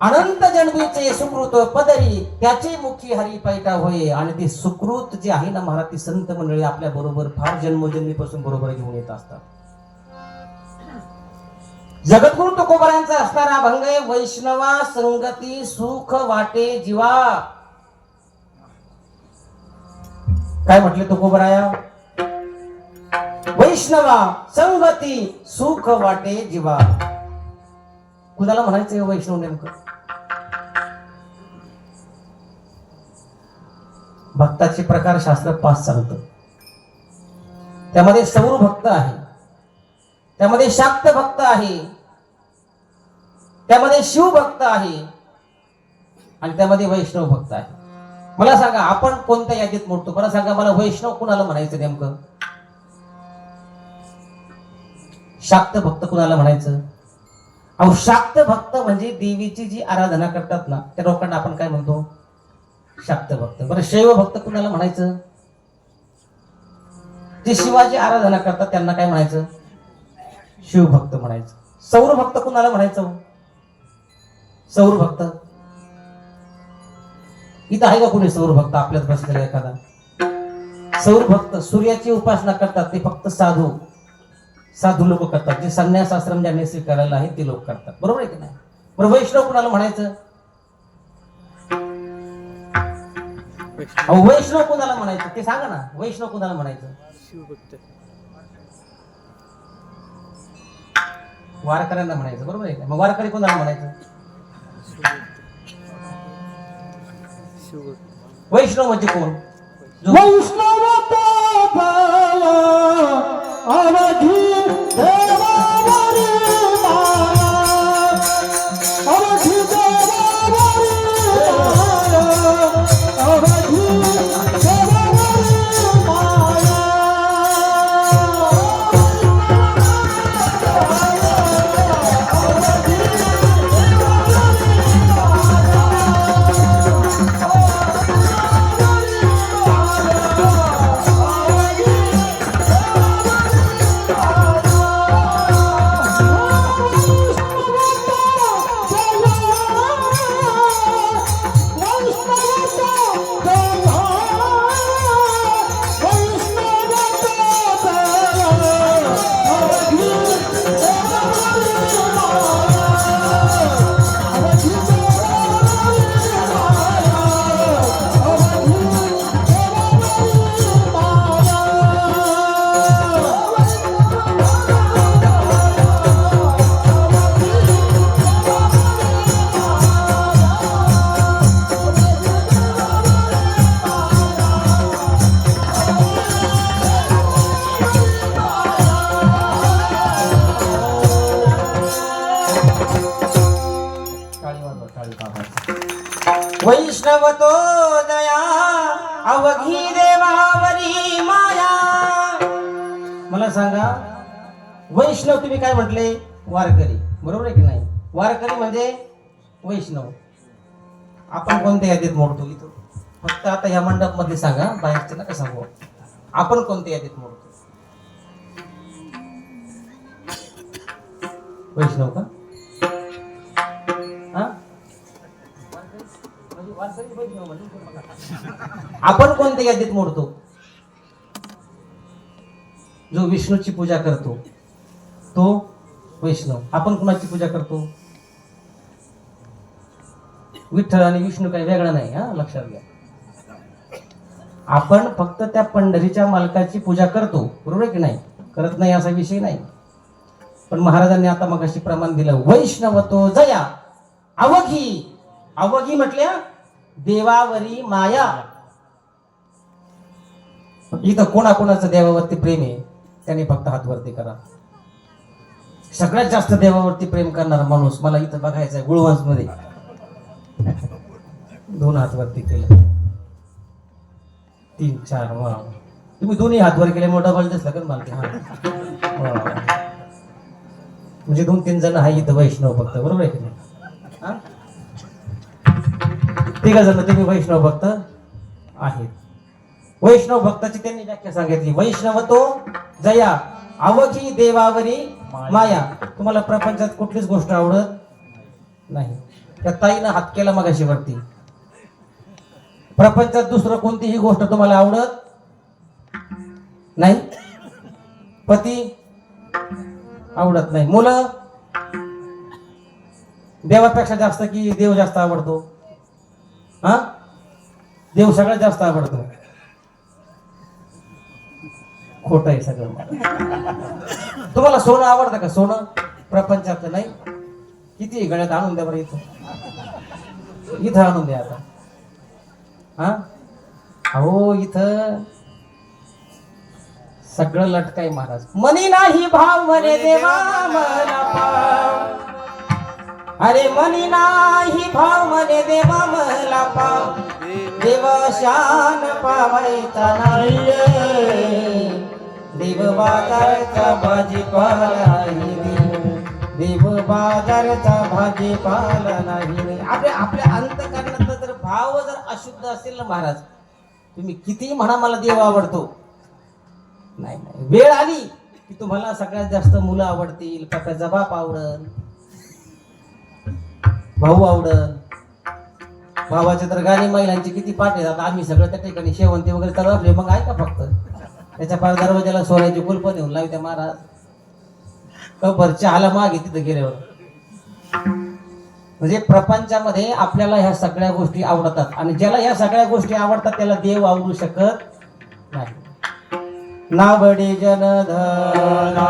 अनंत जन्मीचे सुकृत पदरी त्याचे मुखी हरी पैठा होय. आणि ते सुकृत जे आहे ना महाराज, ती संत मंडळी आपल्या बरोबर फार जन्मोजन्मीपासून बरोबर घेऊन येत असतात. जगद्गुरु तुकोबरायांचा असणारा अभंग आहे, वैष्णवा संगती सुख वाटे जीवा. काय म्हटले तुकोबराया? वैष्णवा संगती सुख वाटे जीवा. कुणाला म्हणायचंय वैष्णव नेमकं? भक्ताचे प्रकार शास्त्र 5 सांगतं. त्यामध्ये सौर भक्त आहे, त्यामध्ये शाक्त भक्त आहे, त्यामध्ये शिवभक्त आहे, आणि त्यामध्ये वैष्णव भक्त आहे. मला सांगा, आपण कोणत्या यादीत मोडतो? मला सांगा, मला वैष्णव कुणाला म्हणायचं नेमकं? शाक्त भक्त कुणाला म्हणायचं? अहो, शाक्त भक्त म्हणजे देवीची जी आराधना करतात ना, त्या लोकांना आपण काय म्हणतो? शाक्त भक्त. बरं, शैव भक्त कुणाला म्हणायचं? जे शिवाची आराधना करतात त्यांना काय म्हणायचं? शिवभक्त म्हणायचं. सौर भक्त कुणाला म्हणायचं? सौर भक्त इथं आहे का कोणी सौर भक्त? आपल्यात बसलेला एखादा सौर भक्त सूर्याची उपासना करतात, ते फक्त साधू. साधू लोक करतात, जे संन्यास आश्रम ज्यांनी स्वीकारलेला आहे ते लोक करतात, बरोबर आहे की नाही? बरं, वैष्णव कुणाला म्हणायचं? वैष्णव कुणाला म्हणायचं ते सांगा ना. वैष्णव कुणाला म्हणायचं? शिवभक्त. वारकऱ्यांना म्हणायचं, बरोबर आहे का? मग वारकरी कोणाला म्हणायचं? शिवभक्त. वैष्णव म्हणजे कोण? वैष्णव अवधी देवावरी माया, अवधी देवावरी माया, अवधी देवावरी माया. वैष्णव तो दया अवघी देवावरी माया. मला सांगा, वैष्णव तुम्ही काय म्हटले? वारकरी, बरोबर आहे की नाही? वारकरी म्हणजे वैष्णव. आपण कोणत्या यादीत मोडतो इथं? फक्त आता ह्या मंडप मध्ये सांगा, बाहेरचे नका सांगू. आपण कोणत्या यादीत मोडतो? वैष्णव का? हा? आपण कोणत्या यादीत मोडतो? जो विष्णूची पूजा करतो तो वैष्णव. आपण कोणाची पूजा करतो? विठ्ठल आणि विष्णू काही वेगळा नाही, हा लक्षात घ्या. आपण फक्त त्या पंढरीच्या मालकाची पूजा करतो, बरोबर की नाही? करत नाही असा विषय नाही. पण महाराजांनी आता मग अशी प्रमाण दिलं, वैष्णव तो जया अवघी. अवघी म्हटल्या देवावरी माया. इथं कोणाकोणाचं देवावरती प्रेम आहे त्याने फक्त हात वरती करा. सगळ्यात जास्त देवावरती प्रेम करणारा माणूस मला इथं बघायचा आहे गुळवंश मध्ये. 2 हात वरती केलं, 3 4. वा, तुम्ही दोन्ही हात वर केले, मोठा बल दिसला का मला ते? हा, म्हणजे 2-3 जण आहे इथं वैष्णव भक्त, बरोबर आहे की नाही? 3 जण तुम्ही वैष्णव भक्त आहेत. वैष्णव भक्ताची त्यांनी व्याख्या सांगितली, वैष्णव तो जया अवघी देवावरी माया. तुम्हाला प्रपंचात कुठलीच गोष्ट आवडत नाही. त्या ताईनं हात केला मगाशी वरती. प्रपंचात दुसरं कोणतीही गोष्ट तुम्हाला आवडत नाही. पती आवडत नाही. मुलं देवापेक्षा जास्त की देव जास्त आवडतो? हा, देव सगळ्यात जास्त आवडतो. खोट आहे सगळं. तुम्हाला सोनं आवडतं का? सोनं प्रपंचात नाही. किती गळ्यात आणून द्या बरं, इथं आणून द्या आता. हा, अहो इथं सगळं लटकाय महाराज. मनी नाही भाव म्हणे देवा मला पाव. अरे मनी नाही भाव म्हणे देवा मला पाव. देव शान पावायचा नाही. देव बाजारचा भाजीपाला नाही. देव बाजारचा भाजीपाला नाही. आपल्या अंतःकरणातला जर भाव जर अशुद्ध असेल ना महाराज, तुम्ही किती म्हणा मला देव आवडतो, नाही नाही. वेळ आली की तुम्हाला सगळ्यात जास्त मुलं आवडतील, काकाचा बाप आवडल, भाऊ आवडल. भावाचे तर गाणी महिलांची किती पाठ आहेत. आता आम्ही सगळं त्या ठिकाणी शेवंती वगैरे चालू असले मग ऐका फक्त. त्याच्या पाय दरवाजाला सोन्याची कुलप नेऊन लावत्या महाराज. भरच्या आला मागे तिथं गेल्यावर. म्हणजे प्रपंचामध्ये आपल्याला ह्या सगळ्या गोष्टी आवडतात आणि ज्याला ह्या सगळ्या गोष्टी आवडतात त्याला देव आवडू शकत नाही. नावडे जनधन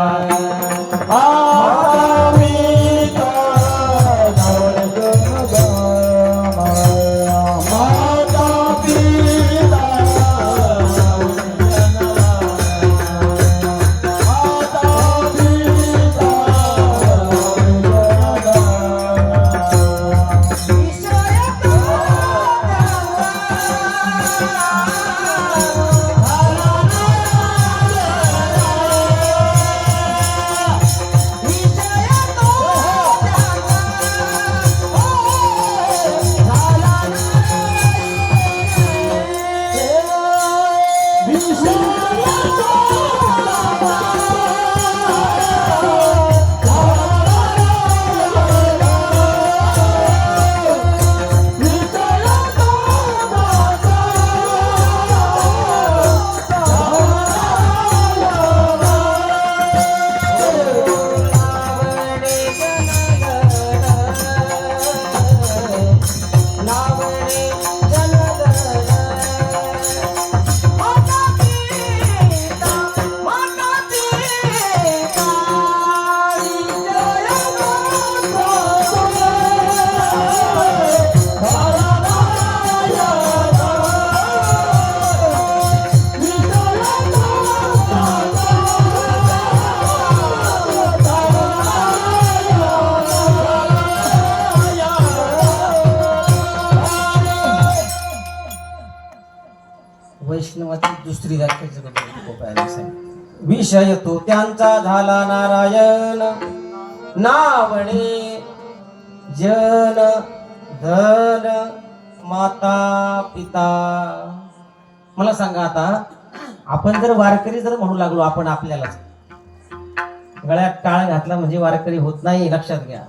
वैष्णवाची दुसरी व्याख्या विषय तो त्यांचा झाला नारायण नावडे जन धन माता पिता. मला सांगा आता आपण जर वारकरी जर म्हणू लागलो आपण आपल्यालाच गळ्यात टाळ घातला म्हणजे वारकरी होत नाही, लक्षात घ्या.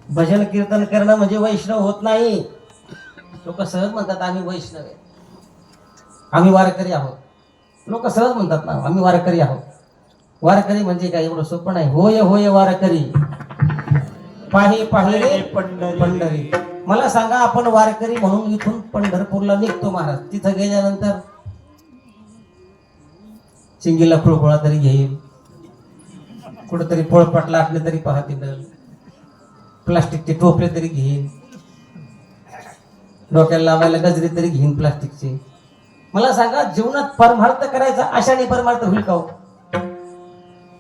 भजन कीर्तन करणं म्हणजे वैष्णव होत नाही. लोक सहज म्हणतात आम्ही वैष्णव आहे, आम्ही वारकरी आहोत. लोक सहज म्हणतात ना आम्ही वारकरी आहोत. वारकरी म्हणजे काय एवढं सोपं नाही. होय होय वारकरी पाहे पाहे रे पंढरी. मला सांगा आपण वारकरी म्हणून इथून पंढरपूरला निघतो महाराज. तिथं गेल्यानंतर चिंगीला खुळखुळा तरी घेईल, कुठंतरी पोळपाट लाटले तरी पाहतील, प्लास्टिकचे टोपले तरी घेईल, डोक्याला लावायला गजरी तरी घेईन प्लास्टिकची. मला सांगा जीवनात परमार्थ करायचा अशाने परमार्थ होईल का?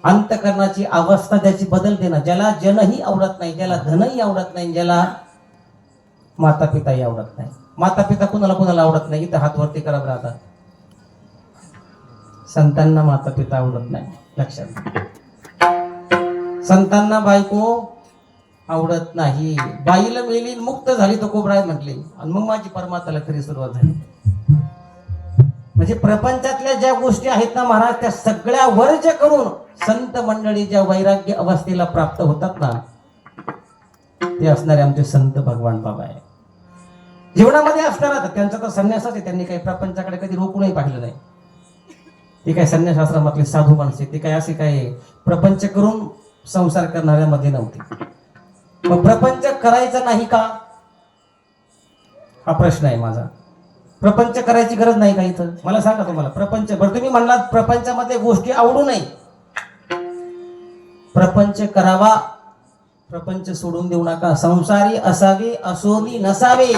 अंतकरणाची अवस्था त्याची बदलते ना. ज्याला जनही आवडत नाही, ज्याला धनही आवडत नाही, ज्याला माता पिताही आवडत नाही. माता पिता कुणाला कुणाला आवडत नाही? इथं हात वरती करा बरं. आता संतांना माता पिता आवडत नाही, लक्षात. संतांना बायको आवडत नाही. बाईला मेली मुक्त झाली तो कोबराय म्हटले आणि मग माझी परमात्म्याला खरी सुरुवात झाली. म्हणजे प्रपंचातल्या ज्या गोष्टी आहेत ना महाराज त्या सगळ्या वर्ज्य करून संत मंडळी ज्या वैराग्य अवस्थेला प्राप्त होतात ना ते असणारे आमचे संत भगवान बाबा आहे. जीवनामध्ये असणार त्यांचा तर संन्यासच आहे. त्यांनी काही प्रपंचाकडे कधी रोखूनही पाहिलं नाही. ते काय संन्यासाश्रमातले साधू माणसे, ते काय असे काय प्रपंच करून संसार करणाऱ्यामध्ये नव्हते. मग प्रपंच करायचा नाही का हा प्रश्न आहे माझा. प्रपंच करायची गरज नाही का इथं? मला सांगा तुम्हाला प्रपंच. बरं तुम्ही म्हणलात प्रपंचामध्ये गोष्टी आवडू नये, प्रपंच करावा, प्रपंच सोडून देऊ नका. संसारी असावे असोनी नसावे,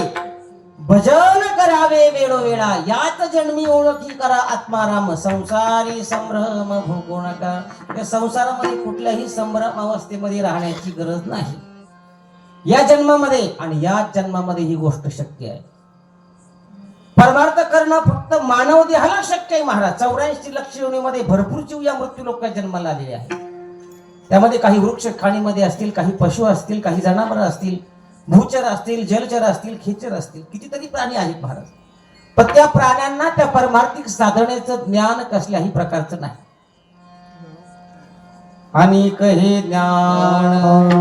भजन करावे वेळोवेळा, याच जन्मी ओळखी करा आत्माराम. संसारी संभ्रम भोगू नका. या संसारामध्ये कुठल्याही संभ्रम अवस्थेमध्ये राहण्याची गरज नाही. या जन्मामध्ये आणि या जन्मामध्ये ही गोष्ट शक्य आहे. परमार्थ करणं फक्त मानव देहाला शक्य आहे महाराज. 84 लक्ष योनीमध्ये भरपूर जीव या मृत्यू लोक जन्माला आलेले आहेत. त्यामध्ये काही वृक्ष खाणीमध्ये असतील, काही पशु असतील, काही जनावर असतील, भूचर असतील, जलचर असतील, खेचर असतील, कितीतरी प्राणी आहेत महाराज. पण त्या प्राण्यांना त्या परमार्थिक साधनेचं ज्ञान कसल्याही प्रकारचं नाही. आणि हे ज्ञान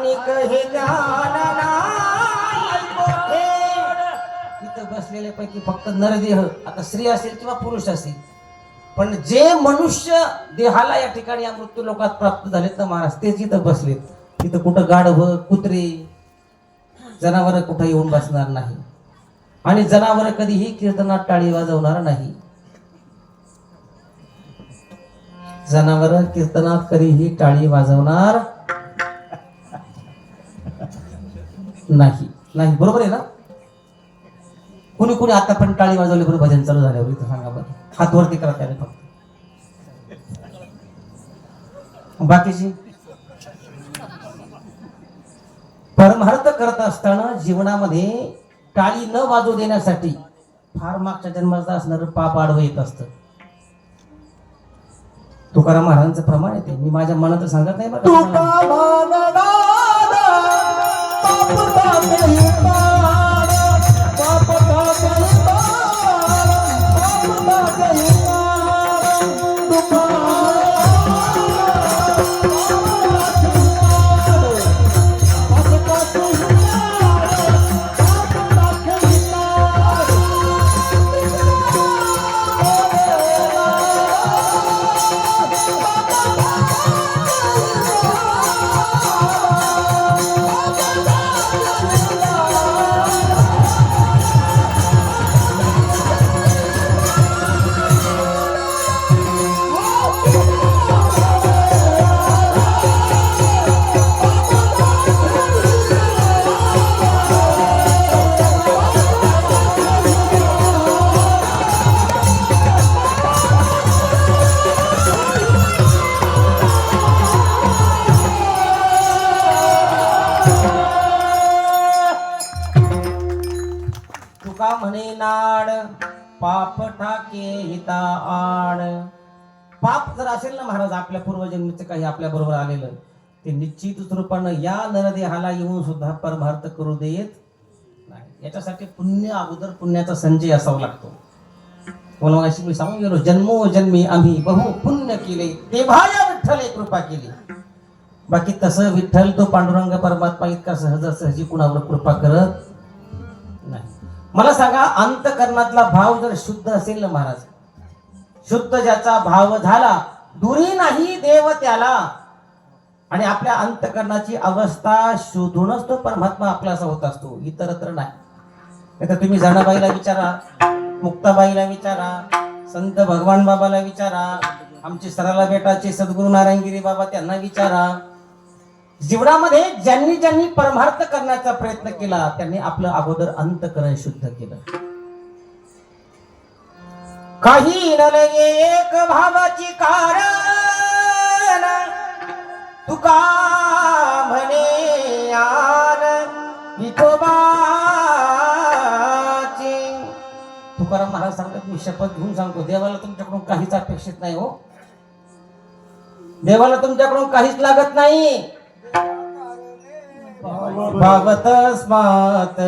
आणि कहे ज्ञान नाही कोठे. इथं बसलेल्या पैकी फक्त नरदेह, आता स्त्री असेल किंवा पुरुष असेल, पण जे मनुष्य देहाला या ठिकाणी या मृत्यू लोकात प्राप्त झालेत ना महाराज, तेच इथं बसलेत. तिथं कुठं गाढव, कुत्रे, जनावर कुठं येऊन बसणार नाही. आणि जनावर कधीही कीर्तनात टाळी वाजवणार नाही. जनावर कीर्तनात कधीही टाळी वाजवणार नाही. नाही, बरोबर आहे ना? कुणी कुणी आता पण टाळी वाजवली बरं भजन चालू झाल्यावर? इथं सांगा बरं, हात वरती करा त्याने फक्त. बाकीची परमार्थ करत असताना जीवनामध्ये टाळी न वाजवू देण्यासाठी फार मागच्या जन्माचं असणारं पाप आडवं येत असतं. तुकाराम महाराजांचं प्रमाण येते. मी माझ्या मनात सांगत नाही बरं. तुका मानणारा पाप टाकेल पार, पाप टाकेल पार, पाप टाकेल पार. तुका तुका म्हणे नाड पाप ठाके हिता आड. पाप जर असेल ना महाराज आपल्या पूर्वजन्मीचं काही आपल्या बरोबर आलेलं, ते निश्चित रूपानं या नरदेहाला येऊन सुद्धा परमार्थ करू देत नाही. याच्यासाठी पुण्य, अगोदर पुण्याचा संचय असावा लागतो. म्हणून अशी मी सांगून गेलो, जन्मोजन्मी आम्ही बहु पुण्य केले, तेव्हा या विठ्ठले कृपा केली. बाकी तसं विठ्ठल तो पांडुरंग परमात्मा इतका सहजासहजी कुणावर कृपा करत नाही. मला सांगा, अंतकरणातला भाव जर शुद्ध असेल ना महाराज, शुद्ध ज्याचा भाव झाला, दुरी नाही देव त्याला. आणि आपल्या अंतकरणाची अवस्था शोधूनच तो परमात्मा आपलासा होत असतो, इतरत्र नाही. आता तुम्ही जनाबाईला विचारा, मुक्ताबाईला विचारा, संत भगवान बाबाला विचारा, आमचे सराला बेटाचे सद्गुरु नारायणगिरी बाबा त्यांना विचारा. जीवनामध्ये ज्यांनी ज्यांनी परमार्थ करण्याचा प्रयत्न केला त्यांनी आपलं अगोदर अंतकरण शुद्ध केलं. काही न लगे एक भावाची कारण, तुका म्हणे आन विठोबाची. तुकाराम महाराज सांगतात, मी शपथ घेऊन सांगतो, देवाला तुमच्याकडून काहीच अपेक्षित नाही हो. देवाला तुमच्याकडून काहीच लागत नाही. भावतस्मात्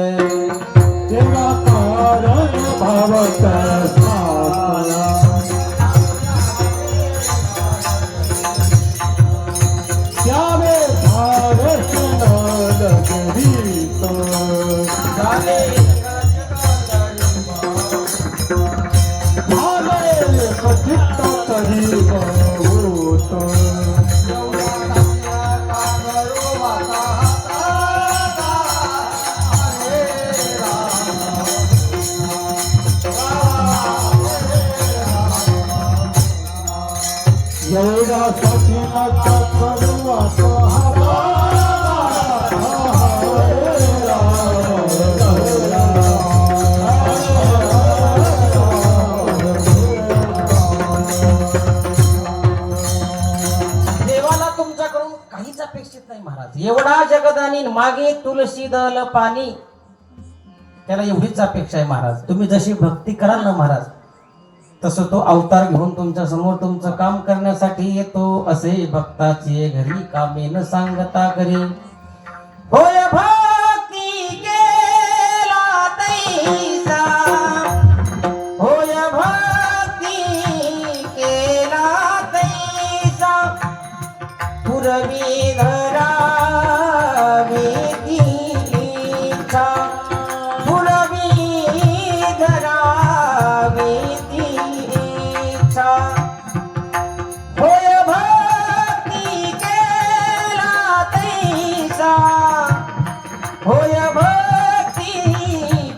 देवा कारण भावतस्मात् त्यावे भारत नगरीत झाले कथित तरी बहुत. एवढा सखीनाचा करुवाचा देवाला तुमच्याकडून काहीच अपेक्षित नाही महाराज. एवढा जगदानी मागे तुलसी दल पाणी, त्याला एवढीच अपेक्षा आहे महाराज. तुम्ही जशी भक्ती कराल ना महाराज, तसं तो अवतार घेऊन तुमच्या समोर तुमचं काम करण्यासाठी येतो. असे भक्ताचे घरी कामे न सांगता घरी. होय भक्ती केला तैसा, होय भक्ती केला तैसा, पुरवी धरा धरावी ती इच्छा पुरवी धरावी ती इच्छा होय भक्ती केला तैसा होय भक्ती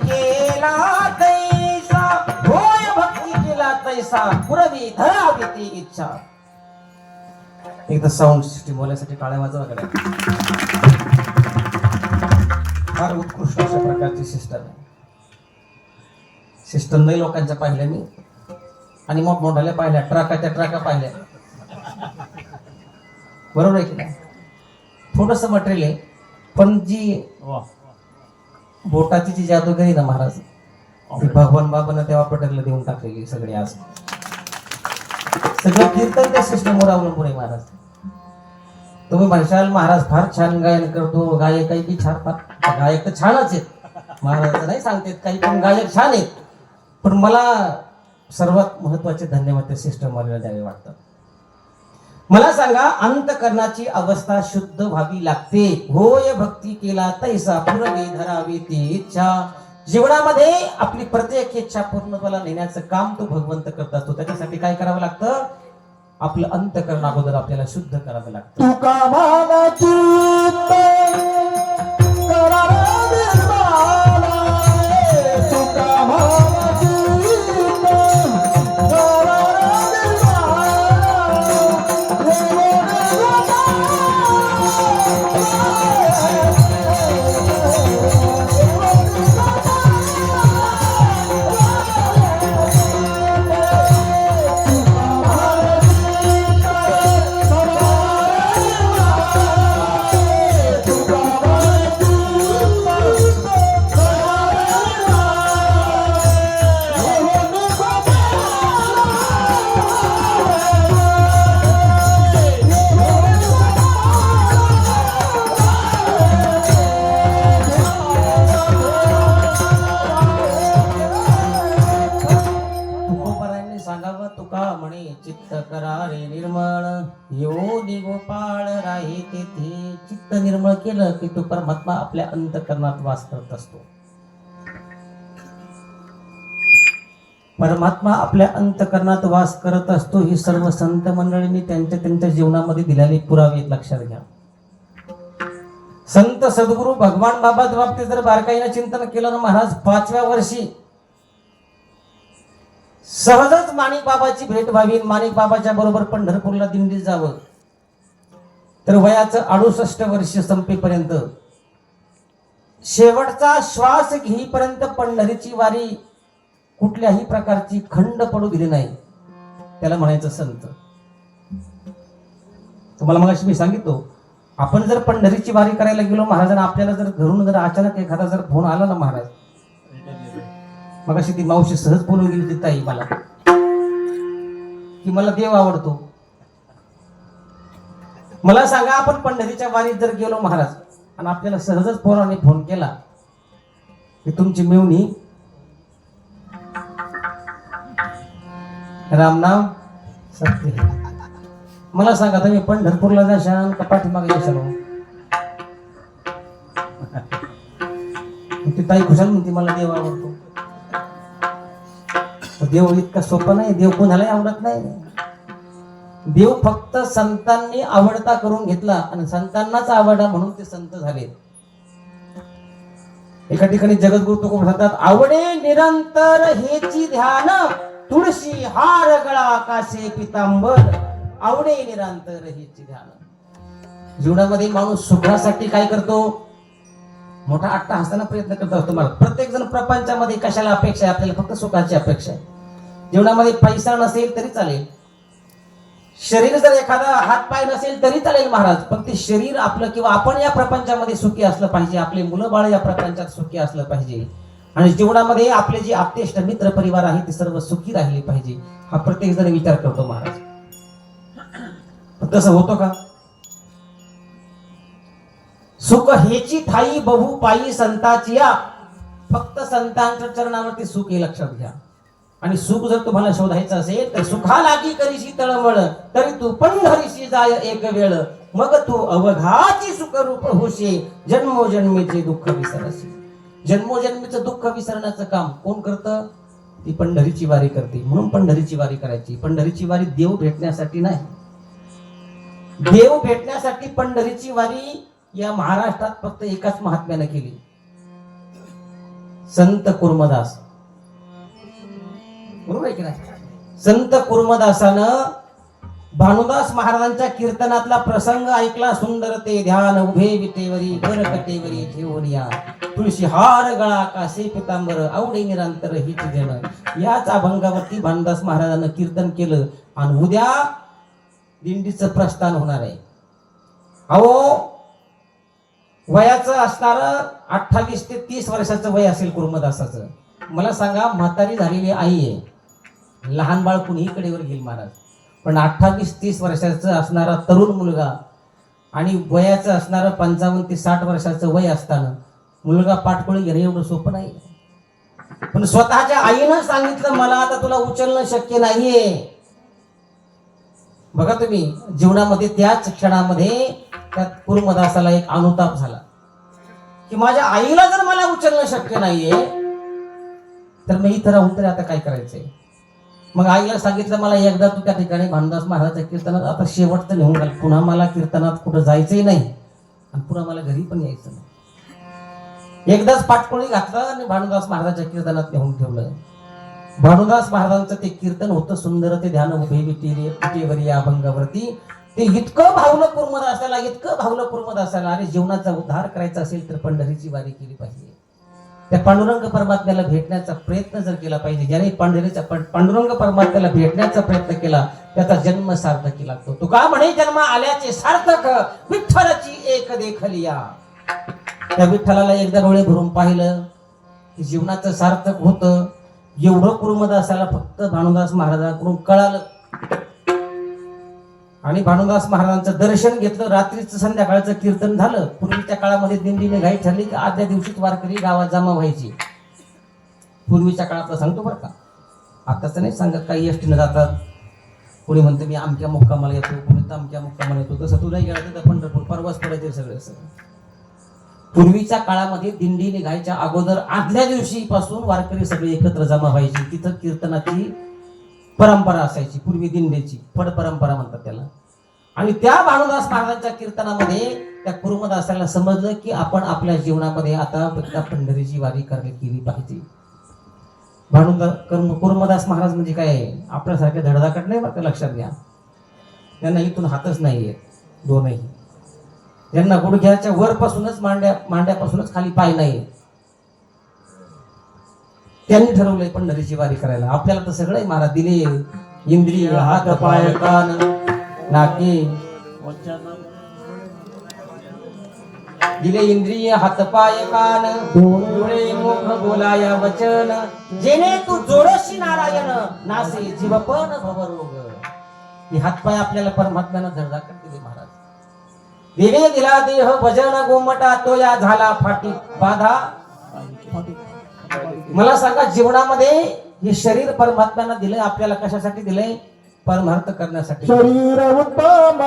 केला तैसा होय भक्ती केला तैसा पुरवी धरावी ती इच्छा. एकदा साऊंड सिस्टीम बोलायसाठी टाळ्या वाजवाकडे फार उत्कृष्ट अशा प्रकारची सिस्टम आहे. सिस्टम नाही लोकांच्या पाहिल्या मी आणि मोठमोठ्याला पाहिल्या ट्रकाच्या ट्रका पाहिल्या बरोबर आहे की नाही. थोडस मटेरियल आहे पण जी बोटाची जी जादूगिरी ना महाराज ती भगवान बाबांना तेव्हा पटेलला देऊन टाकलेली सगळी आज सगळं कीर्तन त्या सिस्टमवर अवलंबून आहे महाराज. तुम्ही म्हणशाल महाराज फार छान गायन करतो गायक काही छान गायक तर छानच आहेत महाराज नाही सांगतात काही पण गायक छान आहेत पण मला सर्वात महत्वाचे धन्यवाद त्या सिस्टमवाल्याला द्यावे वाटतं. मला सांगा अंतकरणाची अवस्था शुद्ध व्हावी लागते. होय भक्ती केला तैसा पुरवी धरावी ती इच्छा. जीवनामध्ये आपली प्रत्येक इच्छा पूर्णत्वाला नेण्याचं काम तो भगवंत करत असतो. त्याच्यासाठी काय करावं लागतं आपलं अंतकरण अगोदर आपल्याला शुद्ध करावं लागतं. तुका भाव चित्त करावे निर्माण तुका भाव चित्त करावे सांगावं तुका म्हणे चित्त करारे निर्मळ योनी गोपाळ राही तेथे. चित्त निर्मळ केलं की तो परमात्मा आपल्या अंतकरणात वास करत असतो. परमात्मा आपल्या अंतकरणात वास करत असतो. ही सर्व संत मंडळींनी त्यांच्या त्यांच्या जीवनामध्ये दिलेले पुरावे लक्षात घ्या. संत सद्गुरू भगवान बाबाच्या बाबतीत जर बारकाईनं चिंतन केलं ना महाराज 5व्या वर्षी सहजच माणिक बाबाची भेट व्हावी माणिक बाबाच्या बरोबर पंढरपूरला दिंडीत जावं तर वयाचं 68 वर्ष संपेपर्यंत शेवटचा श्वास घेईपर्यंत पंढरीची वारी कुठल्याही प्रकारची खंड पडू दिली नाही. त्याला म्हणायचं संत. तुम्हाला मगाशी मी सांगितलं आपण जर पंढरीची वारी करायला गेलो महाराजांना आपल्याला जर घरून जर अचानक एखादा जर फोन आला ना महाराज मग अशी ती मावशी सहज बोलून गेली ती ताई मला की मला देव आवडतो. मला सांगा आपण पंढरीच्या वारीत जर गेलो महाराज आणि आपल्याला सहजच पोराने फोन केला की तुमची मेवणी रामनाम सत्य. मला सांगा तुम्ही पंढरपूरला जाशाल का पाठीमागे जाशाल. ती ताई खुशाल म्हणते मला देव आवडतो. देव इतका सोपा नाही. देव कोणालाही आवडत नाही. देव फक्त संतांनी आवडता करून घेतला आणि संतांनाच आवडा म्हणून ते संत झाले. एका ठिकाणी जगद्गुरु तुकोबा म्हणतात आवडे निरंतर हेची ध्यान तुळशी हार गळा कासे पितांबर. आवडे निरंतर हेची ध्यान. जीवनामध्ये माणूस सुखासाठी काय करतो मोठा आट्टा हसताना प्रयत्न करत असतो. मला प्रत्येक जण प्रपंचामध्ये कशाला अपेक्षा आहे आपल्याला फक्त सुखाची अपेक्षा आहे. जीवनामध्ये पैसा नसेल तरी चालेल शरीर जर एखादा हात पाय नसेल तरी चालेल महाराज पण ते शरीर आपलं किंवा आपण या प्रपंचामध्ये सुखी असलं पाहिजे. आपले मुलं बाळ या प्रपंचात सुखी असलं पाहिजे आणि जीवनामध्ये आपले जे आप्तेष्ट मित्र परिवार आहे ते सर्व सुखी राहिले पाहिजे हा प्रत्येक जण विचार करतो महाराज. तसं होतं का. सुख हेची ठाई बहु पायी संताची या. फक्त संतांच्या चरणावरती सुख हे लक्षात घ्या. आणि सुख जर तुम्हाला शोधायचं असेल तर सुखा लागी करीशी तळमळ, तरी तू पंढरीशी जाय एक वेळ, मग तू अवघाची सुखरूप होशी, जन्मोजन्मीचे दुःख विसरशी. जन्मोजन्मीचं दुःख विसरण्याचं काम कोण करतं? ती पंढरीची वारी करते. म्हणून पंढरीची वारी करायची. पंढरीची वारी देव भेटण्यासाठी नाही, देव भेटण्यासाठी पंढरीची वारी या महाराष्ट्रात फक्त एकाच महात्म्याने केली, संत कुर्मदास. बरोबर आहे की नाही? संत कुर्मदासानं भानुदास महाराजांच्या कीर्तनातला प्रसंग ऐकला. सुंदर ते ध्यान उभे विटेवरी बर कटेवरी ठेवून या, तुळशी हार गळा कासे पितांबर आवडे निरंतर हीच जन. याच अभंगावरती भानुदास महाराजांना कीर्तन केलं. आणि उद्या दिंडीचं प्रस्थान होणार आहे. अहो वयाचं असणार 28 ते 30 वर्षाचं वय असेल कुर्मदासाचं. मला सांगा, म्हातारी झालेली आई आहे, लहान बाळ कुणीही कडेवर घेईल महाराज, पण 28-30 वर्षाचं असणारा तरुण मुलगा आणि वयाचं असणारं 55 ते 60 वर्षाचं वय असताना मुलगा पाठपोळी घेणं एवढं सोपं नाही. पण स्वतःच्या आईनं सांगितलं, मला आता तुला उचलणं शक्य नाहीये. बघा तुम्ही, जीवनामध्ये त्याच क्षणामध्ये त्या कुर्मदासाला एक अनुताप झाला की माझ्या आईला जर मला उचलणं शक्य नाहीये तर मी इथं राहून तरी आता काय करायचंय. मग आईला सांगितलं, मला एकदा तू त्या ठिकाणी भानुदास महाराजांच्या कीर्तनात आता शेवटचं नेऊन घाल, पुन्हा मला कीर्तनात कुठं जायचंही नाही आणि पुन्हा मला घरी पण यायचं नाही. एकदाच पाठपोळी घातलं आणि भानुदास महाराजांच्या कीर्तनात नेऊन ठेवलं. भानुदास महाराजांचं ते कीर्तन होतं, सुंदर ते ध्यान उभे विटेवरी या अभंगावरती. ते इतकं भावलं कुर्मदासाला, इतकं भावलं कुर्मदासाला. अरे जीवनाचा उद्धार करायचा असेल तर पंढरीची वारी केली पाहिजे. त्या पांडुरंग परमात्म्याला भेटण्याचा प्रयत्न जर केला पाहिजे. ज्याने पांडुरंग परमात्म्याला भेटण्याचा प्रयत्न केला त्याचा जन्म सार्थकी लागतो. तुका म्हणे जन्म आल्याचे सार्थक, विठ्ठलाची एक देखलिया. त्या विठ्ठलाला एकदा डोळे भरून पाहिलं की जीवनाचं सार्थक होतं. एवढं कुर्मदासाला फक्त भानुदास महाराजांकडून कळालं. आणि भानुदास महाराजांचं दर्शन घेतलं. रात्रीचं संध्याकाळचं कीर्तन झालं. पूर्वीच्या काळामध्ये दिंडीने घाई ठरली की आदल्या दिवशीच वारकरी गावात जमा व्हायची. पूर्वीच्या काळातलं सांगतो बरं का, आताच नाही सांगत. काही एसटीनं जातात, कोणी म्हणतं मी अमक्या मुक्कामाला येतो, कोणी तमक्या मुक्कामाला येतो. तसं तुला गेला तर पंढरपूर परवाच पडायचे सगळं. पूर्वीच्या काळामध्ये दिंडी निघायच्या अगोदर आदल्या दिवशी पासून वारकरी सगळे एकत्र जमा व्हायची. तिथं कीर्तनाची परंपरा असायची, पूर्वी दिंडीची फड परंपरा म्हणतात त्याला. आणि त्या भानुदास महाराजांच्या कीर्तनामध्ये त्या कुर्मदासाला समजलं की आपण आपल्या जीवनामध्ये आता पंढरीची वारी केली पाहिजे. कुर्मदास महाराज म्हणजे काय, आपल्यासारखे धडधाकट नाही बरं, लक्षात घ्या. त्यांना इथून हातच नाहीये, दोनही. त्यांना गुडघ्याच्या वरपासूनच मांड्यापासूनच खाली पाय नाही. त्यांनी ठरवलंय पंढरीची वारी करायला. आपल्याला तर सगळं महाराज दिले, इंद्रिय हात पाय कान नाके दिले. इंद्रिय हात पाय कान डोळे मुख बोलाया वचन, जेणे तू जोडशी नारायण नासे जीवपण भवरोग. हे हातपाय आपल्याला परमात्म्यानं धडधाकट दिले महाराज. देवे दिला देह भजन गोमटा, तो या झाला फाटी बाधा. मला सांगा, जीवनामध्ये हे शरीर परमात्म्यानं दिलंय आपल्याला. कशासाठी दिलंय? परमार्थ करण्यासाठी. शरीर उत्तम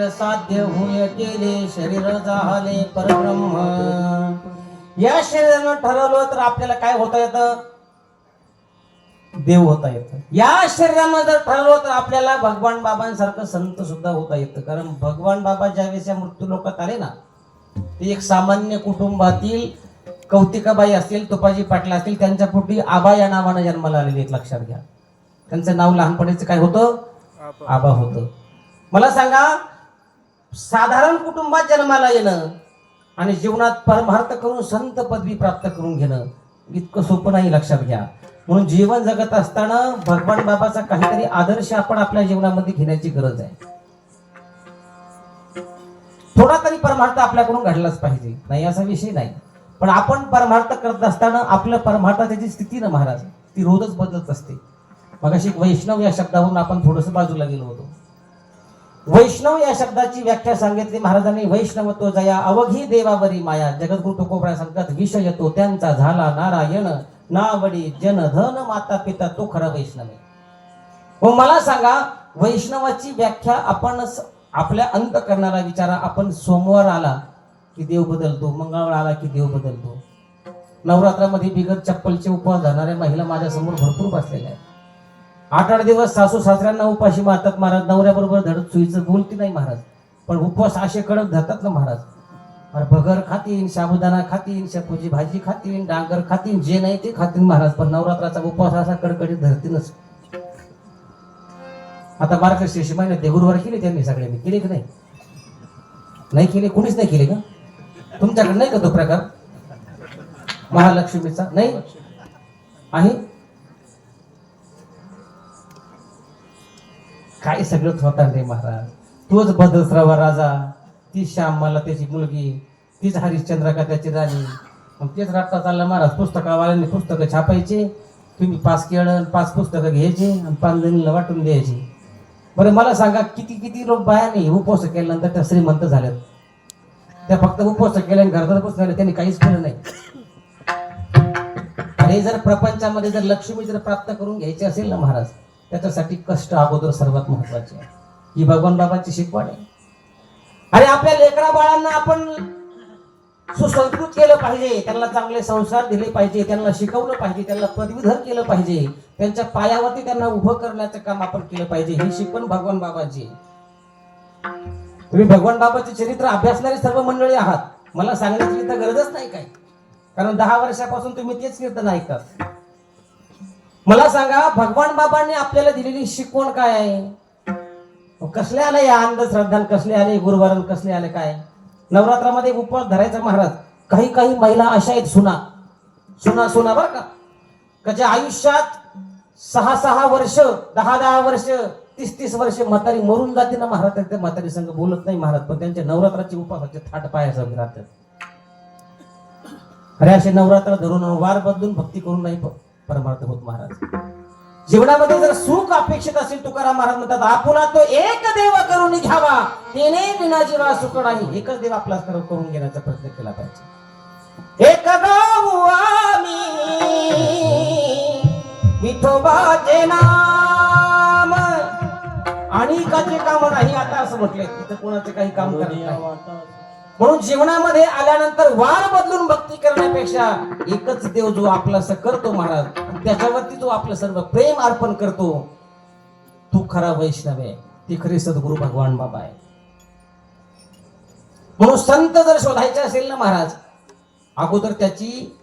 शरीर साध्य होय केले शरीर झाले परब्रह्म. या शरीरानं ठरवलं तर आपल्याला काय होता येतं? देव होता येतं. या शरीरानं जर ठरवलं तर आपल्याला भगवान बाबांसारखं संत सुद्धा होता येतं. कारण भगवान बाबा ज्यावेळेस या मृत्यू लोकात आले ना, ते एक सामान्य कुटुंबातील कौतिकाबाई असतील, तुपाजी पाटील असतील, त्यांच्या पोटी आबा या नावानं जन्माला आलेले आहेत. लक्षात घ्या, त्यांचं नाव लहानपणीचं काय होतं? आबा होतं. मला सांगा, साधारण कुटुंबात जन्माला येणं आणि जीवनात परमार्थ करून संत पदवी प्राप्त करून घेणं इतकं सोपं नाही. लक्षात घ्या. म्हणून जीवन जगत असताना भगवान बाबाचा काहीतरी आदर्श आपण आपल्या जीवनामध्ये घेण्याची गरज आहे. थोडा तरी परमार्थ आपल्याकडून घडलाच पाहिजे, नाही असा विषय नाही. पण आपण परमार्थ करत असताना आपल्या परमार्थाची जी स्थिती ना महाराज, ती रोजच बदलत असते. मगाशी वैष्णव या शब्दावरून आपण थोडस बाजूला गेलो होतो. वैष्णव या शब्दाची व्याख्या सांगितली महाराजांनी. वैष्णव तो जया अवघी देवावरी माया, जगद्गुरु तुकोबरा सांगतात विषय तो त्यांचा झाला नारायण, नावडी जन धन माता पिता तो खरा वैष्णव आहे. मग मला सांगा, वैष्णवाची व्याख्या आपण आपल्या अंतःकरणाला विचारा. आपण सोमवार आला की देव बदलतो, मंगळवार आला की देव बदलतो. नवरात्रामध्ये बिगर चप्पलचे उपवास धरणाऱ्या महिला माझ्या समोर भरपूर बसलेल्या आहेत. 8-8 दिवस सासू सासऱ्यांना उपाशी मारतात महाराज. नवऱ्याबरोबर धडत सुईचं बोलती नाही महाराज, पण उपवास असे कडक धरतात ना महाराज. भगर खातीन, साबुदाणा खातीन, शेपूची भाजी खातीन, डांगर खातीन, जे नाही ते खातीन महाराज. पण नवरात्राचा उपवास असा कडकडीत धरतीनच. आता मार्गशीर्ष महिन्यात देगुरवार केले त्यांनी सगळ्यांनी, केले की नाही? नाही केले? कुणीच नाही केले का? तुमच्याकडे नाही का तो प्रकार महालक्ष्मीचा? नाही आहे? काय सगळं होता रे महाराज. तोच भद्रश्रवा राजा, ती श्यामला त्याची मुलगी, तीच हरिश्चंद्र का त्याची राणी. मग तेच राट्टा चालला महाराज. पुस्तकावाल्यांनी पुस्तकं छापायचे, तुम्ही 5 केळं 5 पुस्तकं घ्यायचे आणि 5 जणीला वाटून द्यायची. बरं मला सांगा, किती किती लोक बायाने उपवास केल्यानंतर त्या श्रीमंत झाल्यात? त्या फक्त उपवास केल्याने घरात बसल्या, त्यांनी काहीच केलं नाही. आणि जर प्रपंचामध्ये जर लक्ष्मी जर प्राप्त करून घ्यायची असेल ना महाराज, त्याच्यासाठी कष्ट अगोदर सर्वात महत्वाचे आहे. ही भगवान बाबाची शिकवण आहे. आणि आपल्या लेकरा बाळांना आपण सुसंस्कृत केलं पाहिजे, त्यांना चांगले संस्कार दिले पाहिजे, त्यांना शिकवलं पाहिजे, त्यांना पदवीधर केलं पाहिजे, त्यांच्या पायावरती त्यांना उभं करण्याचं काम आपण केलं पाहिजे. ही शिकवण भगवान बाबाची. तुम्ही भगवान बाबाचे चरित्र अभ्यासणारी सर्व मंडळी आहात, मला सांगण्याची तर गरजच नाही काय. कारण 10 वर्षापासून तुम्ही तेच कीर्तन ऐकतात. मला सांगा, भगवान बाबांनी आपल्याला दिलेली शिकवण काय आहे? कसले आले या अंधश्रद्धा, कसले आले गुरुवारण, कसले आले काय? नवरात्रामध्ये उपवास धरायचा महाराज. काही काही महिला अशा आहेत, सुना बरं का, ज्या आयुष्यात 6-6 वर्ष, 10-10 वर्ष, 30-30 वर्ष म्हातारी मरून जाते ना महाराज. त्या म्हातारी संघ बोलत नाही महाराज, पण त्यांच्या नवरात्राचे उपवासाचे थाट पायासोबत राहतात. अरे असे नवरात्र धरून वार बदलून भक्ती करून नाही परमार्थ होत महाराज. जीवनामध्ये जर सुख अपेक्षित असेल, तुकाराम महाराज म्हणतात, आपुला तो एक देव करून घ्यावा, तेने विना जीवा सुख नाही. एकच देव आपला करून घेण्याचा प्रयत्न केला पाहिजे. एक गाऊ आम्ही विठोबाचे नाम, आणि काचे काम नाही. आता असं म्हटलंय, इथं कोणाचे काही काम करत नाही. म्हणून जीवनामध्ये आल्यानंतर वार बदलून भक्ती करण्यापेक्षा एकच देव जो आपलासा करतो महाराज, त्याच्यावरती जो आपलं सर्व प्रेम अर्पण करतो, तो खरा वैष्णव आहे, ती खरी सद्गुरु भगवान बाबा आहे. म्हणून संत जर शोधायचे असेल ना महाराज, अगोदर त्याची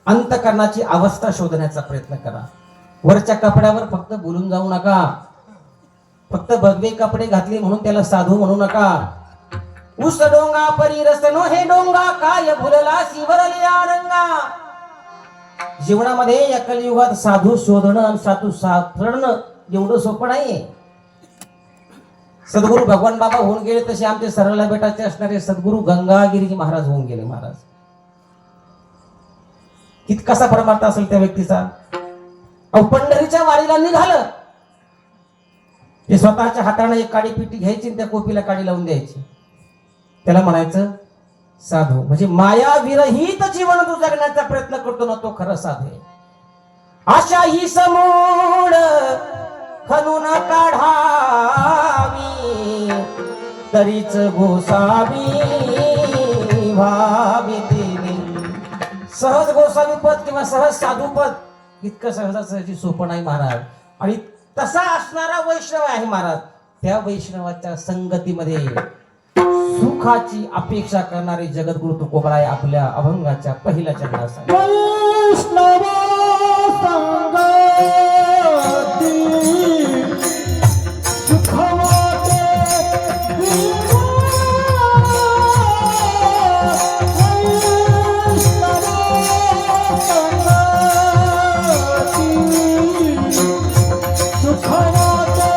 अंतःकरणाची अवस्था शोधण्याचा प्रयत्न करा. वरच्या कपड्यावर फक्त बोलून जाऊ नका. फक्त भगवे कपडे घातले म्हणून त्याला साधू म्हणू नका. उस डोंगा परी रसनो हे डोंगा, काय भुलला शिवरले रंगा. जीवनामध्ये या कलियुगात साधू शोधणं आणि साधू सापडणं एवढं सोपं नाहीये. सद्गुरू भगवान बाबा होऊन गेले तसे आमचे सरळा बेटाचे असणारे सद्गुरू गंगागिरीजी महाराज होऊन गेले महाराज. कसा परमार्थ असेल त्या व्यक्तीचा? पंढरीच्या वारीला निघालं, ते स्वतःच्या हाताने एक काडी पिटी घ्यायची आणि त्या कोपीला काडी लावून द्यायची. त्याला म्हणायचं साधू. म्हणजे माया विरहित जीवन तू जगण्याचा प्रयत्न करतो ना, तो खरा साधू आहे. आशा ही समूळ खणून काढावी, तरीच गोसावी व्हावी देणे. सहज गोसावी पद किंवा सहज साधू पद इतकं सहजासहजी सोपं नाही महाराज. आणि तसा असणारा वैष्णव आहे महाराज. त्या वैष्णवाच्या संगतीमध्ये सुखाची अपेक्षा करणारे जगद्गुरु तुकोबराय आपल्या अभंगाच्या पहिल्या चरणात सांगतात. वैष्णव संगती सुख वाटे देवा. वैष्णव संगती सुख वाटे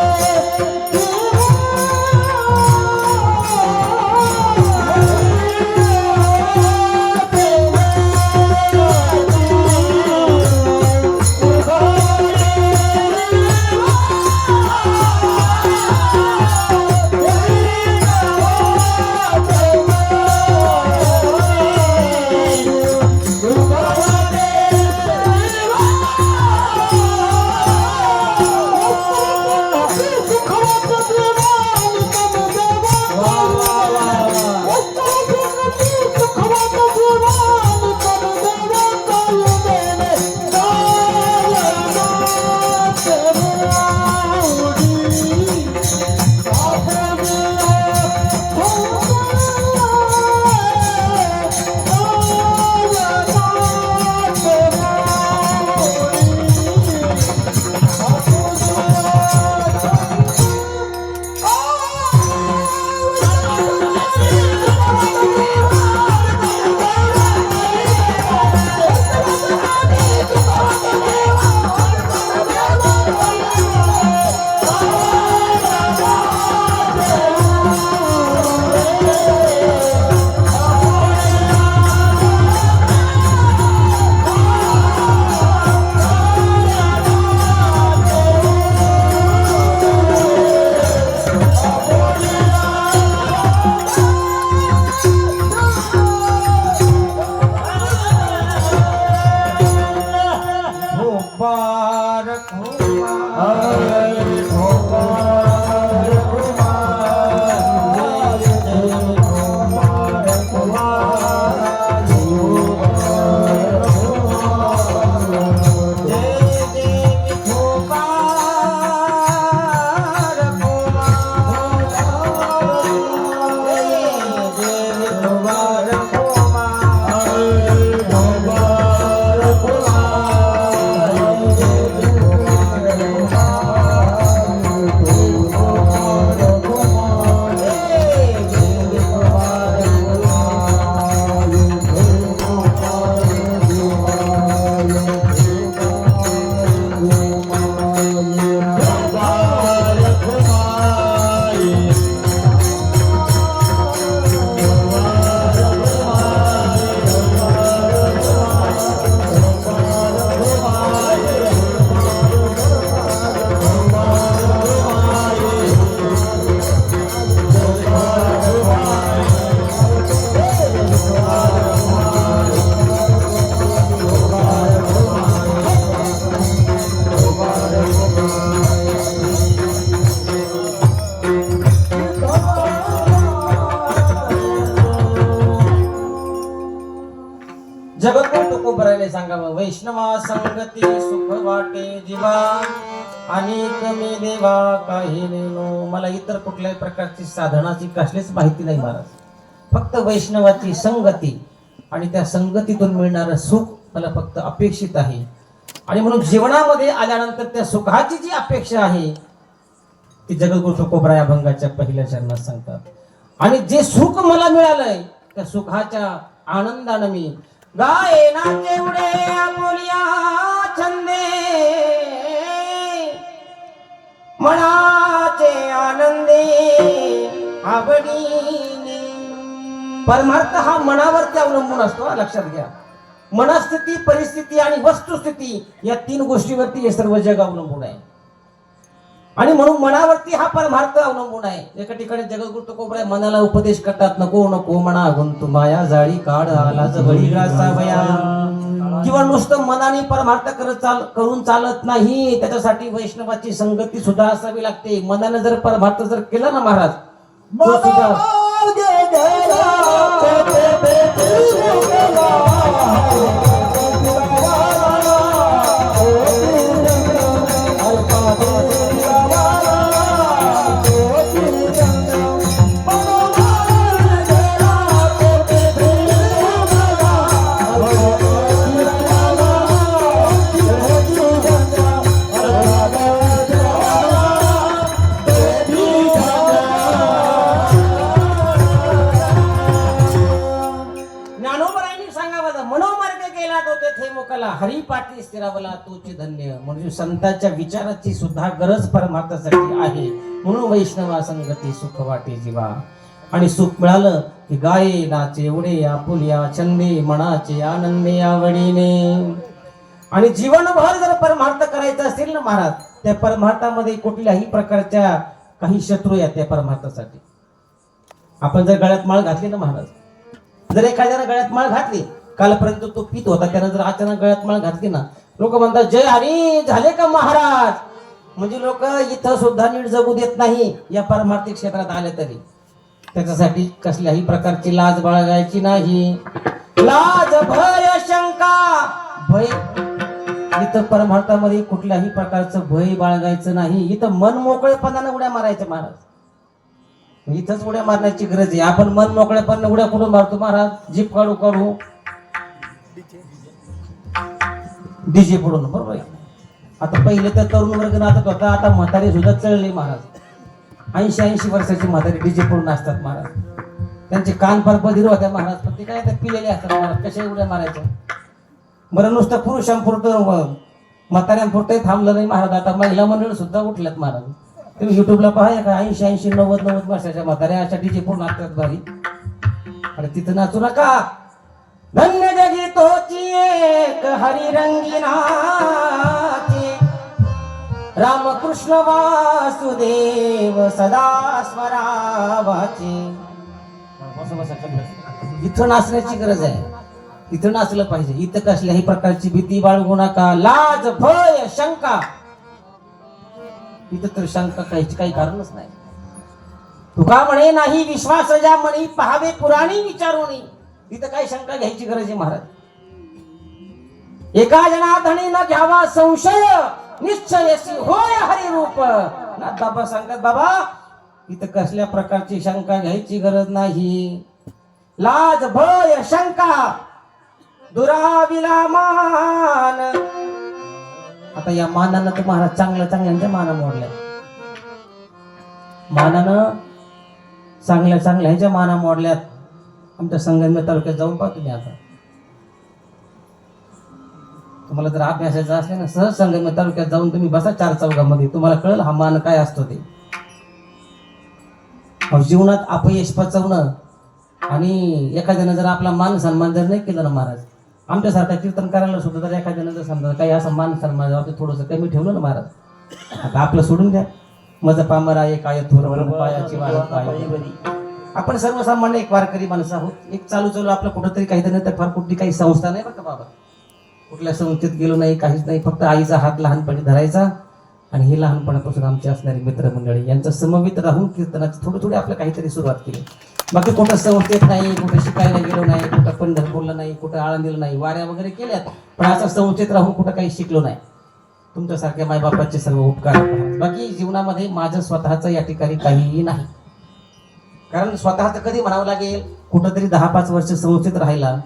जगद्गुरु तुकोबरायले सांगावं. वैष्णवा संगती सुख वाटे जीवा अनेक मी देवा काही नेनो. मला इतर कुठल्याही प्रकारची साधनाची कसलीच माहिती नाही महाराज. फक्त वैष्णवाची संगती आणि त्या संगतीतून मिळणारं सुख मला फक्त अपेक्षित आहे. आणि म्हणून जीवनामध्ये आल्यानंतर त्या सुखाची जी अपेक्षा आहे ती जगद्गुरु तुकोबराय अभंगाच्या पहिल्या चरणात सांगतात. आणि जे सुख मला मिळालंय त्या सुखाच्या आनंदानं मी गायना तेवढे आपुलिया छंदे मनाचे आनंदे आवडीने. परमार्थ हा मनावरती अवलंबून असतो हा लक्षात घ्या. मनस्थिती, परिस्थिती आणि वस्तुस्थिती या तीन गोष्टीवरती हे सर्व जग अवलंबून आहे. आणि म्हणून मनावरती हा परमार्थ अवलंबून आहे. एका ठिकाणी जगद्गुरु तुकोबराय मनाला उपदेश करतात. नको नको म्हणा गुंतू माया जाळी काढ आला जवळी ग्रासावया. किंवा नुसतं मनाने परमार्थ करून चालत नाही. त्याच्यासाठी वैष्णवाची संगती सुद्धा असावी लागते. मनाने जर परमार्थ जर केला ना महाराज तो सुद्धा मागे गेला ते भेटी मुकला ज्ञानोबरायांनी सांगावं मनोमार्ग गेला तो तेथे मोकला हरी पाठी स्थिरावला तोचे धन्य. म्हणजे संतांच्या विचाराची सुद्धा गरज परमार्थासाठी आहे. म्हणून वैष्णवा संगती सुख वाटे जीवा. आणि सुख मिळालं की गाये नाचे उडे आपुल्या छंदे मनाचे आनंदे आवडीने. आणि जीवनभर जर परमार्थ करायचा असेल ना महाराज, त्या परमार्थामध्ये कुठल्याही प्रकारच्या काही शत्रू आहेत त्या परमार्थासाठी. आपण जर गळ्यात माळ घातली ना महाराज, जर एखाद्यानं गळ्यात माळ घातली, कालपर्यंत तो पित होता त्यानं जर अचानक गळ्यात माळ घातली ना, लोक म्हणतात जय हरी झाले का महाराज. म्हणजे लोक इथं सुद्धा नीट जगू देत नाही या परमार्थिक क्षेत्रात आले तरी. त्याच्यासाठी कसल्याही प्रकारची लाज बाळगायची नाही. लाज भय शंका भय, इथं परमार्थामध्ये कुठल्याही प्रकारचं भय बाळगायचं नाही. इथं मन मोकळेपणानं उड्या मारायचं महाराज. इथंच उड्या मारण्याची गरज आहे. आपण मन मोकळेपणानं उड्या कुठून मारतो महाराज? जीप काढू काढू डीजे पडून, बरोबर आहे. आता पहिले तर तरुण वर्ग नाचत होता, आता म्हातारी सुद्धा चळले महाराज. 80-80 वर्षाची म्हातारी डीजे पडून असतात महाराज. त्यांचे कान फार बधीर होत्या महाराज, पण ते काय ते पिलेले असतात महाराज. कशा उड्या मारायच्या? बरं नुसतं पुरुषांपुरतं म्हाताऱ्यांपुरतंही थांबलं नाही महाराज. आता महिला मंडळ सुद्धा उठल्यात महाराज. तुम्ही युट्यूबला पहा का 80-80 90 वर्षाच्या म्हाताऱ्या अशा डीजे पडून नाचतात भारी. अरे तिथं नाचू नका. धन्य जगी तोची एक हरिरंगी नाचे, रामकृष्ण वासुदेव सदा स्मरावाचे. इथं नाचण्याची गरज आहे. इथं नाचलं पाहिजे. इथं कसल्याही प्रकारची भीती बाळगू नका. लाज भय शंका, इथं तर शंका काही कारणच नाही. तुका म्हणे नाही विश्वास ज्या म्हणी पहावे पुराणी विचारुणी. इथं काही शंका घ्यायची गरज आहे महाराज. एका जनाधणी न घ्यावा संशय, निश्चयसी होय हरिरूप. नाथबाबा सांगतात बाबा इथं कसल्या प्रकारची शंका घ्यायची गरज नाही. लाज भय शंका दुराविला मान. आता या मानानं तर महाराज चांगल्या माना मोडल्या. मानानं चांगल्या माना मोडल्यात. आमच्या संगमनेर तालुक्यात जाऊन पाहा तुम्ही. आता तुम्हाला जर अभ्यासाचं असले ना, सहज संगमनेर तालुक्यात जाऊन तुम्ही बसा 4 चौघामध्ये, तुम्हाला कळेल हा मान काय असतो ते. जीवनात अपयश पचवणं आणि एखाद्यानं जर आपला मान सन्मान जर नाही केलं ना महाराज, आमच्यासारखा कीर्तन करायला सुद्धा जर एखाद्यानं जर समजा काही असं मान सन्मान थोडंसं कमी ठेवलं ना महाराज, आता आपलं सोडून द्या. मज पामरा एक आय थोर पायाची वाढत पाय. आपण सर्वसामान्य एक वारकरी माणसं आहोत. एक चालू आपलं कुठंतरी काहीतरी नाही तर फार कुठली काही संस्था नाही बरं का बाबा. कुठल्या संस्थेत गेलो नाही, काहीच नाही. फक्त आईचा हात लहानपणी धरायचा आणि हे लहानपणापासून आमची असणारी मित्रमंडळी यांचं समवेत राहून कीर्तनाची थोडी आपलं काहीतरी सुरुवात केली. बाकी कुठं संस्थेत नाही, कुठं शिकायला गेलो नाही, कुठं पंढरपूरला नाही, कुठं आळंदीला नाही. वाऱ्या वगैरे केल्यात, पण असं संस्थेत राहून कुठं काही शिकलो नाही. तुमच्यासारख्या मायबापाचे सर्व उपकार. बाकी जीवनामध्ये माझं स्वतःचं या ठिकाणी काहीही नाही. कारण स्वतःचं कधी म्हणावं लागेल, कुठंतरी 10-5 वर्ष संस्थेत राहिला,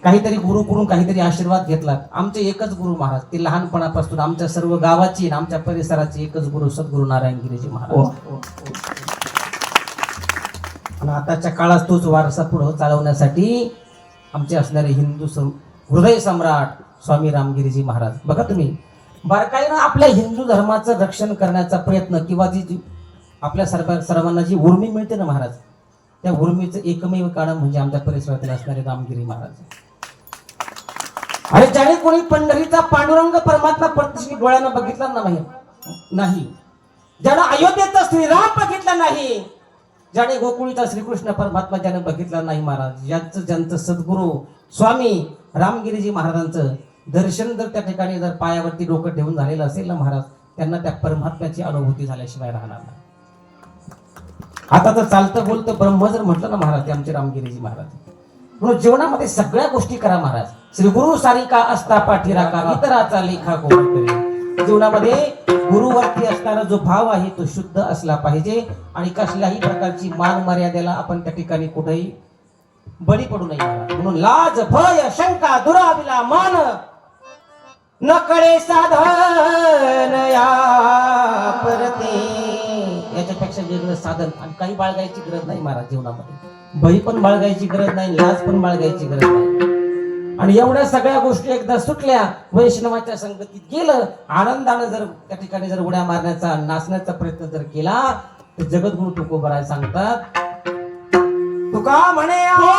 काहीतरी गुरुकडून काहीतरी आशीर्वाद घेतला. आमचे एकच गुरु महाराज, ते लहानपणापासून आमच्या सर्व गावाची आणि आमच्या परिसराची एकच गुरु सद्गुरु नारायणगिरीजी महाराज. आणि आताच्या काळात तोच वारसा पुढे चालवण्यासाठी आमचे असणारे हिंदू हृदय सम्राट स्वामी रामगिरीजी महाराज. बघा तुम्ही, बारकाईनं आपल्या हिंदू धर्माचं रक्षण करण्याचा प्रयत्न किंवा जी आपल्या सर्वांना जी उर्मी मिळते ना महाराज, त्या उर्मीचं एकमेव कारण म्हणजे आमच्या परिसरातील असणारे रामगिरी महाराज. अरे ज्याने कोणी पंढरीचा पांडुरंग परमात्मा प्रत्यक्ष डोळ्यानं बघितला नाही, ज्यानं अयोध्येचा श्रीराम बघितला नाही, ज्याने गोकुळीचा श्रीकृष्ण परमात्मा ज्याने बघितला नाही महाराज, ज्यांचं सद्गुरू स्वामी रामगिरीजी महाराजांचं दर्शन जर त्या ठिकाणी जर पायावरती डोकं ठेवून झालेलं असेल ना महाराज, त्यांना त्या परमात्म्याची अनुभूती झाल्याशिवाय राहणार नाही. आता तर चालतं बोलतं ब्रह्म जर म्हटलं ना महाराज, ते आमचे रामगिरीजी महाराज. म्हणून जीवनामध्ये सगळ्या गोष्टी करा महाराज. श्री गुरु सारिका असता पाठीराका, इतराचा लेखा कोण करेल. जीवनामध्ये गुरुवरती असणारा जो भाव आहे तो शुद्ध असला पाहिजे आणि कसल्याही प्रकारची मान मर्यादेला आपण त्या ठिकाणी कुठेही बळी पडू नये महाराज. म्हणून लाज भय शंका दुराविला मान न कळे साधन या परते. याच्यापेक्षा वेगळं साधन आणि काही बाळगायची गरज नाही महाराज. जीवनामध्ये भय पण बाळगायची गरज नाही, लाज पण बाळगायची गरज नाही. आणि एवढ्या सगळ्या गोष्टी एकदा सुटल्या, वैष्णवाच्या संगतीत गेलं, आनंदानं जर त्या ठिकाणी जर उड्या मारण्याचा नाचण्याचा प्रयत्न जर केला तर जगद्गुरु तुकोबराय सांगतात, तुका म्हणे आता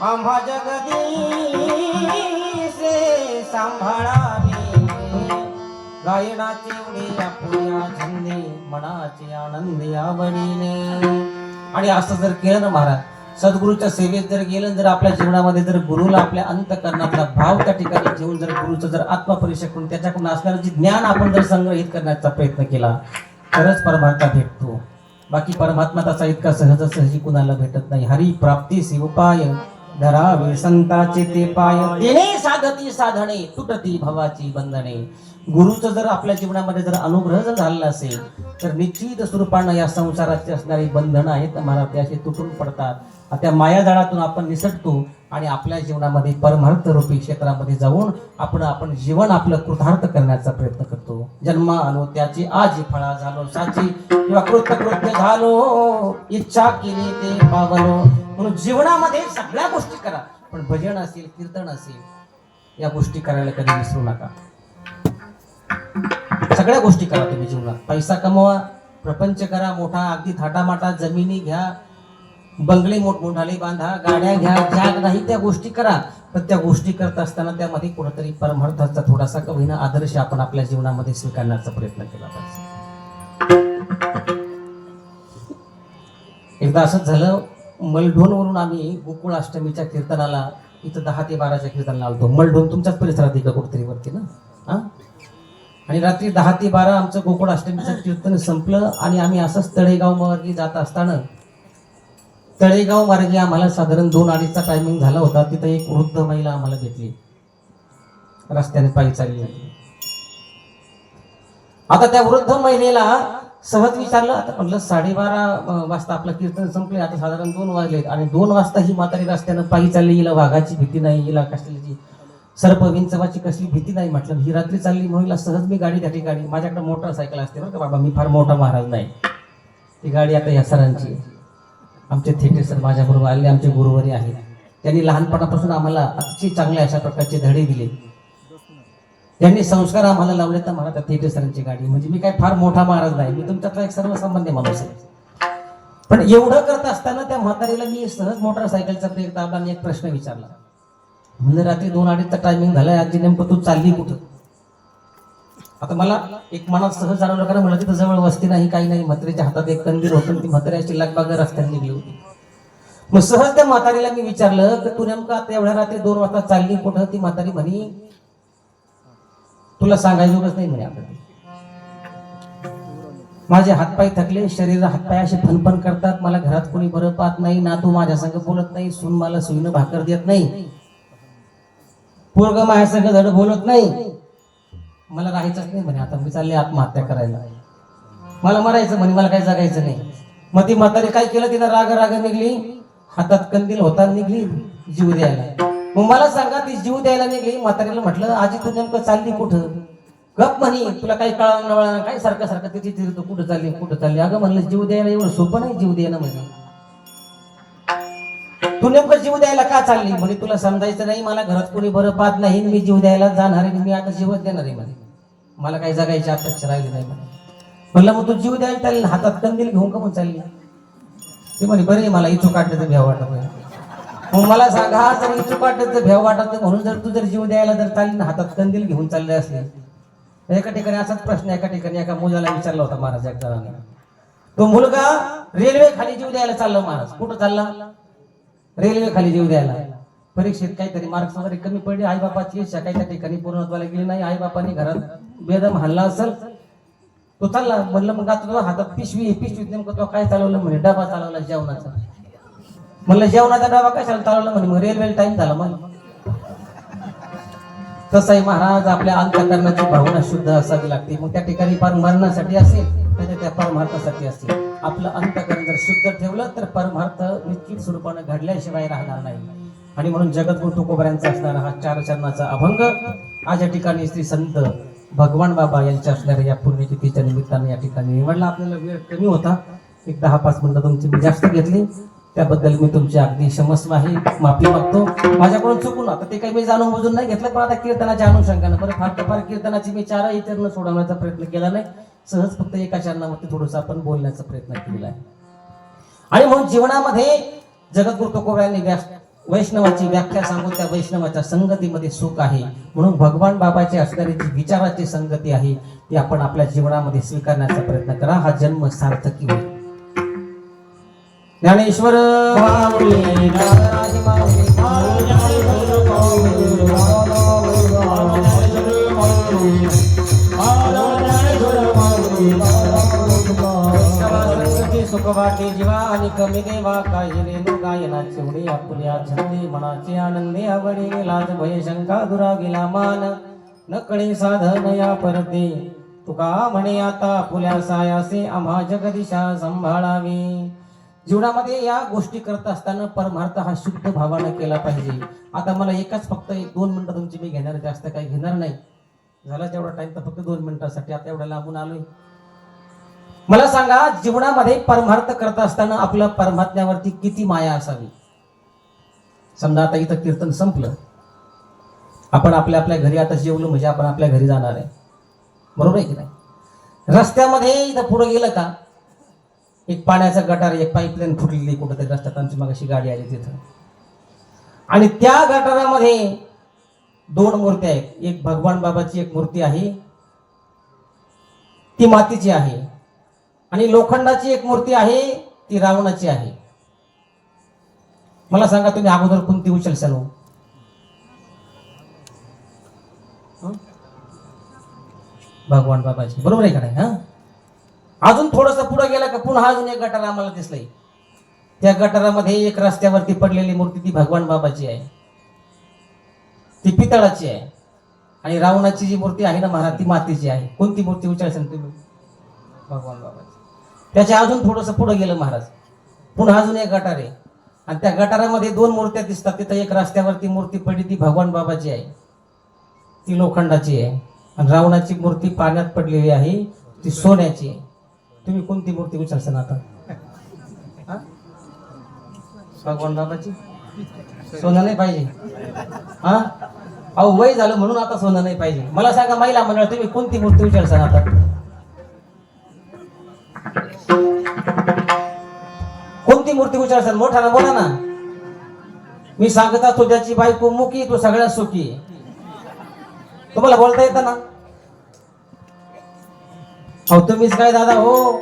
आम्हा जगदीशे सांभाळावे, गायनाचे उडे आपुल्या छंदे, मनाचे आनंद आवडीने. आणि असं जर केलं ना महाराज, सद्गुरूच्या सेवेत जर गेलं, जर आपल्या जीवनामध्ये जर गुरुला आपल्या अंतःकरणातला भाव त्या ठिकाणी घेऊन जर गुरुचं जर आत्मपरिचय करून त्याच्याकडून असणारं जे ज्ञान आपण जर संग्रहित करण्याचा प्रयत्न केला तरच परमात्मा भेटतो. बाकी परमात्मा तसा इतका सहजासहजी कुणाला भेटत नाही. हरी प्राप्ती शिवपाय धरावे संताचे ते पाय, तेने साधती साधणे तुटती भवाची बंधने. गुरुचं जर आपल्या जीवनामध्ये जर अनुग्रह जर झालेला असेल तर निश्चित स्वरूपानं या संसाराची असणारी बंधनं आहेत महाराज ते असे तुटून पडतात. त्या मायाजाळातून आपण निसटतो आणि आपल्या जीवनामध्ये परमार्थ रूपी क्षेत्रामध्ये जाऊन आपण जीवन आपलं कृतार्थ करण्याचा प्रयत्न करतो. जन्म आलो त्याची आजी फळा झालो साची, किंवा कृत्य झालो इच्छा केली ते पावलो. म्हणून जीवनामध्ये सगळ्या गोष्टी करा, पण भजन असेल कीर्तन असेल या गोष्टी करायला कधी विसरू नका. सगळ्या गोष्टी करा तुम्ही जीवनात. पैसा कमवा, प्रपंच करा मोठा, अगदी थाटामाटा जमिनी घ्या, बंगले मोठमोठाले बांधा, गाड्या घ्या, ज्या नाही त्या गोष्टी करा. पण त्या गोष्टी करत असताना त्यामध्ये कुठेतरी परमार्थाचा थोडासा का होईना आदर्श आपण आपल्या जीवनामध्ये स्वीकारण्याचा प्रयत्न केला पाहिजे. एकदा असंच झालं, मलढोणवरून आम्ही गोकुळ अष्टमीच्या कीर्तनाला इथं 10 ते 12च्या कीर्तनाला आलतो. मलढोण तुमच्याच परिसरात इकडे कुठेतरी वरती ना. आणि रात्री 10 ते 12 आमचं गोकुळ अष्टमीचं कीर्तन संपलं आणि आम्ही असंच तळेगाव मार्गी जात असताना तळेगाव मार्गे आम्हाला साधारण 2-2:30चा टायमिंग झाला होता. तिथं एक वृद्ध महिला आम्हाला भेटली, रस्त्याने पायी चालली होती. आता त्या वृद्ध महिलेला सहज विचारलं, आता म्हटलं 12:30 वाजता आपलं कीर्तन संपले, आता साधारण 2 वाजलेत आणि 2 वाजता ही म्हातारी रस्त्यानं पायी चालली, हिला वाघाची भीती नाही, हिला कसल्याची सर्प विंचवाची कसली भीती नाही. म्हटलं ही रात्री चालली म्हणून सहज मी गाडी त्या ठिकाणी, माझ्याकडे मोटरसायकल असते बरं का बाबा, मी फार मोठा महाराज नाही. ती गाडी आता या सरांची, आमचे थेटे सर माझ्याबरोबर आले, आमचे गुरुवारी आहेत. त्यांनी लहानपणापासून आम्हाला अतिशय चांगल्या अशा प्रकारचे धडे दिले, त्यांनी संस्कार आम्हाला लावले. तर मला त्या थेटे सरांची गाडी, म्हणजे मी काय फार मोठा महाराज नाही, मी तुमच्यातला एक सर्वसामान्य माणूस आहे. पण एवढं करत असताना त्या म्हातारीला मी सहज मोटरसायकलचा ब्रेक दाबला आणि एक प्रश्न विचारला. म्हणजे रात्री 2-2:30चा टायमिंग झालाय, आजी नेमकं तू चालली कुठं? आता मला एक मनात सहज जाणवलं, कारण मला तिथं जवळ वस्ती नाही, काही नाही. म्हातारीच्या हातात एक कंदील होतं, ती म्हातारी अशी लगबाग रस्त्याने निघली होती. मग सहज त्या म्हातारीला मी विचारलं की तू नेमकं आता एवढ्या रात्री 2 वाजता चालली कुठं? ती म्हातारी म्हणी तुला सांगायचंच नाही म्हणे आता. माझे हातपाय थकले, शरीर हातपाय असे फनफन करतात, मला घरात कोणी बरं पाहत नाही, नातू माझ्या संग बोलत नाही, सून मला सुईनं भाकर देत नाही, पोरग माझ्या संग धड बोलत नाही, मला राहायचंच नाही म्हणे आता, मी चालले आत्महत्या करायला, मला मरायचं म्हणे, मला काही जगायचं नाही. मग ती म्हातारी काय केलं, तिनं राग राग निघली, हातात कंदील होता, निघली जीव द्यायला. मग मला सांगा, ती जीव द्यायला निघली, म्हातारीला म्हटलं आजी तू नेमकं चालली कुठं? गप म्हणी, तुला काही कळालं नवळा काय सारखं सारखं तिथे तू कुठं चालली कुठं चालली? अगं म्हणलं जीव द्यायला एवढं सोपं नाही, जीव द्यायला म्हणजे तू नेमकं जीव द्यायला का चालली? म्हणे तुला समजायचं नाही, मला घरात कोणी बरं पाहत नाही, मी जीव द्यायला जाणार आहे, मी आता जीवच देणार आहे म्हणे, मला काही जगायची अपेक्षा राहिली नाही म्हणे. म्हणलं मग तू जीव द्यायला चालली, हातात कंदील घेऊन का मग चालली? ते म्हणे बरे मला इचू काढण्याचं भ्याव वाटत नाही. मग मला सांगा, जर इचू काढण्याचं भ्याव वाटत म्हणून जर तू जर जीव द्यायला जर चालली ना, हातात कंदील घेऊन चालले असले, एका ठिकाणी असाच प्रश्न एका ठिकाणी एका मुलाला विचारला होता महाराज एक जणांनी. तो मुलगा रेल्वे खाली जीव द्यायला चालला. महाराज कुठं चालला? रेल्वे खाली जीव द्यायला. परीक्षेत काहीतरी मार्क्स वगैरे कमी पडले, आई बापाची इच्छा काही त्या ठिकाणी पूर्णत्वाला गेली नाही, आई बापांनी घरात बेदम हाणला असेल, तो चालला. म्हणलं मग आता तुझ्या हातात पिशवी, पिशवीत नेमकं तो काय चालवलं? म्हणे डबा चालवला जेवणाचा. म्हणलं जेवणाचा डबा कशाला चालवला? म्हणे मग रेल्वे टाइम झाला. मग तसाही महाराज आपल्या अंतःकरणाची भावना शुद्ध असावी लागते. मग त्या ठिकाणी परमार्थासाठी असेल तर त्या परमार्थासाठी असेल. आपलं अंतःकरण जर शुद्ध ठेवलं तर परमार्थ निश्चित स्वरूपाने घडल्याशिवाय राहणार नाही. आणि म्हणून जगद्गुरु तुकोबारायांचा असणारा हा 4 चरणाचा अभंग आज या ठिकाणी श्री संत भगवान बाबा यांच्या असणाऱ्या या पुण्यतिथीच्या निमित्ताने या ठिकाणी निवडला. आपल्याला वेळ कमी होता, एक 10-5 मिनिटं तुमची मी जास्त घेतली, त्याबद्दल मी तुमची अगदी क्षमस्व आहे, माफी मागतो. माझ्याकडून चुकून आता ते काही मी जाणून बुजून नाही घेतलं, पण आता कीर्तनाच्या अनुषंगानं बरं फार कीर्तनाची मी 4 चरण सोडवण्याचा प्रयत्न केला नाही, सहज फक्त एका चरणावरती थोडंसं आपण बोलण्याचा प्रयत्न केलेला आहे. आणि म्हणून जीवनामध्ये जगद्गुरु तुकोबारायांनी वैष्णवाची व्याख्या सांगून त्या वैष्णवाच्या संगतीमध्ये सुख आहे. म्हणून भगवान बाबाची असणारी जी विचाराची संगती आहे ती आपण आपल्या जीवनामध्ये स्वीकारण्याचा प्रयत्न करा, हा जन्म सार्थकी होईल. ज्ञानेश्वर माऊली, ज्ञानराज माऊली, सुख वाटे जीवा आणि कमी देवा, काही रेणू गायनाची उडी आपुल्या छंदी, मनाचे आनंदे आवडी, लाज भय शंका दुरा गेला मान, नकळे साधन या परते, तुका म्हणे आता फुल्या सायासे आम्हा जगदिशा सांभाळावी. जीवनामध्ये या गोष्टी करत असताना परमार्थ हा शुद्ध भावानं केला पाहिजे. आता मला एकच फक्त 2 मिनिटं तुमची मी घेणार, जास्त काही घेणार नाही, झाला तेवढा टाइम तर फक्त 2 मिनिटासाठी आता एवढा लांबून आलोय. मला सांगा, जीवनामध्ये परमार्थ करत असताना आपल्या परमात्म्यावरती किती माया असावी. समजा आता इथं कीर्तन संपलं, आपण आपल्या आपल्या घरी आता जेवलो म्हणजे आपण आपल्या घरी जाणार आहे, बरोबर आहे की नाही? रस्त्यामध्ये इथं पुढे गेलं का एक पाण्याचा गटार, एक पाईपलाईन फुटलेली कुठेतरी रस्त्यात, आमची मगाशी गाडी आली तिथं, आणि त्या गटारामध्ये 2 मूर्त्या आहेत. एक भगवान बाबाची एक मूर्ती आहे, ती मातीची आहे, आणि लोखंडाची एक मूर्ती आहे, ती रावणाची आहे. मला सांगा तुम्ही अगोदर कोणती उचलशाल? भगवान बाबाची, बरोबर आहे का नाही? हा, अजून थोडस पुढे गेलं का पुन्हा अजून एक गटार आम्हाला दिसलंय. त्या गटारामध्ये एक रस्त्यावरती पडलेली मूर्ती, ती भगवान बाबाची आहे, ती पितळाची आहे, आणि रावणाची जी मूर्ती आहे ना महाराज, ती मातीची आहे. कोणती मूर्ती उचलशाल तुम्ही? भगवान बाबाची. त्याच्या अजून थोडस पुढे गेलं महाराज, पुन्हा अजून एक गटार आहे, आणि त्या गटारामध्ये 2 मूर्त्या दिसतात. तिथं एक रस्त्यावरती मूर्ती पडली, ती भगवान बाबाची आहे, ती लोखंडाची आहे, आणि रावणाची मूर्ती पाण्यात पडलेली आहे, ती सोन्याची आहे. तुम्ही कोणती मूर्ती उचलसान आता? भगवान बाबाची. सोनं नाही पाहिजे? हा, अहो वय झालं म्हणून आता सोनं नाही पाहिजे. मला सांगा महिला मंडळ, तुम्ही कोणती मूर्ती उचलसान आता? कोणती मूर्ती उचलसान? मोठ्यानं बोला ना. मी सांगत असतो ज्याची बायको मुकी तो सगळ्यात सुखी. तुम्हाला बोलता येतं ना? हो तुम्हीच काय दादा हो,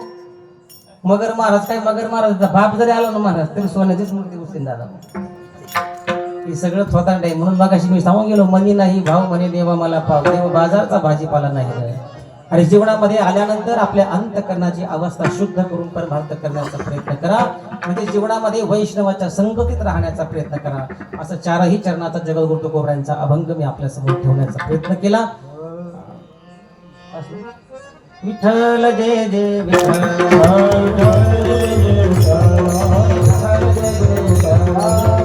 मगर महाराज काय, मगर महाराजचा बाप जरी आला ना महाराज तरी सोन्याचीच मूर्ती उचलीन दादा. हे सगळं थोतांड आहे. म्हणून मगाशी मी सांगून गेलो, मनी नाही भाव म्हणे देवा मला पाव, देव बाजारचा भाजीपाला नाही रे. आणि जीवनामध्ये आल्यानंतर आपल्या अंतःकरणाची अवस्था शुद्ध करून परमार्थ करण्याचा प्रयत्न करा. म्हणजे जीवनामध्ये वैष्णवाच्या संगतीत राहण्याचा प्रयत्न करा. असं चारही चरणाचा जगद्गुरु तुकोबरायांचा अभंग मी आपल्या समोर ठेवण्याचा प्रयत्न केला. विठ्ठल जय जय विठ्ठल, जय जय विठ्ठल, विठ्ठल जय जय विठ्ठल.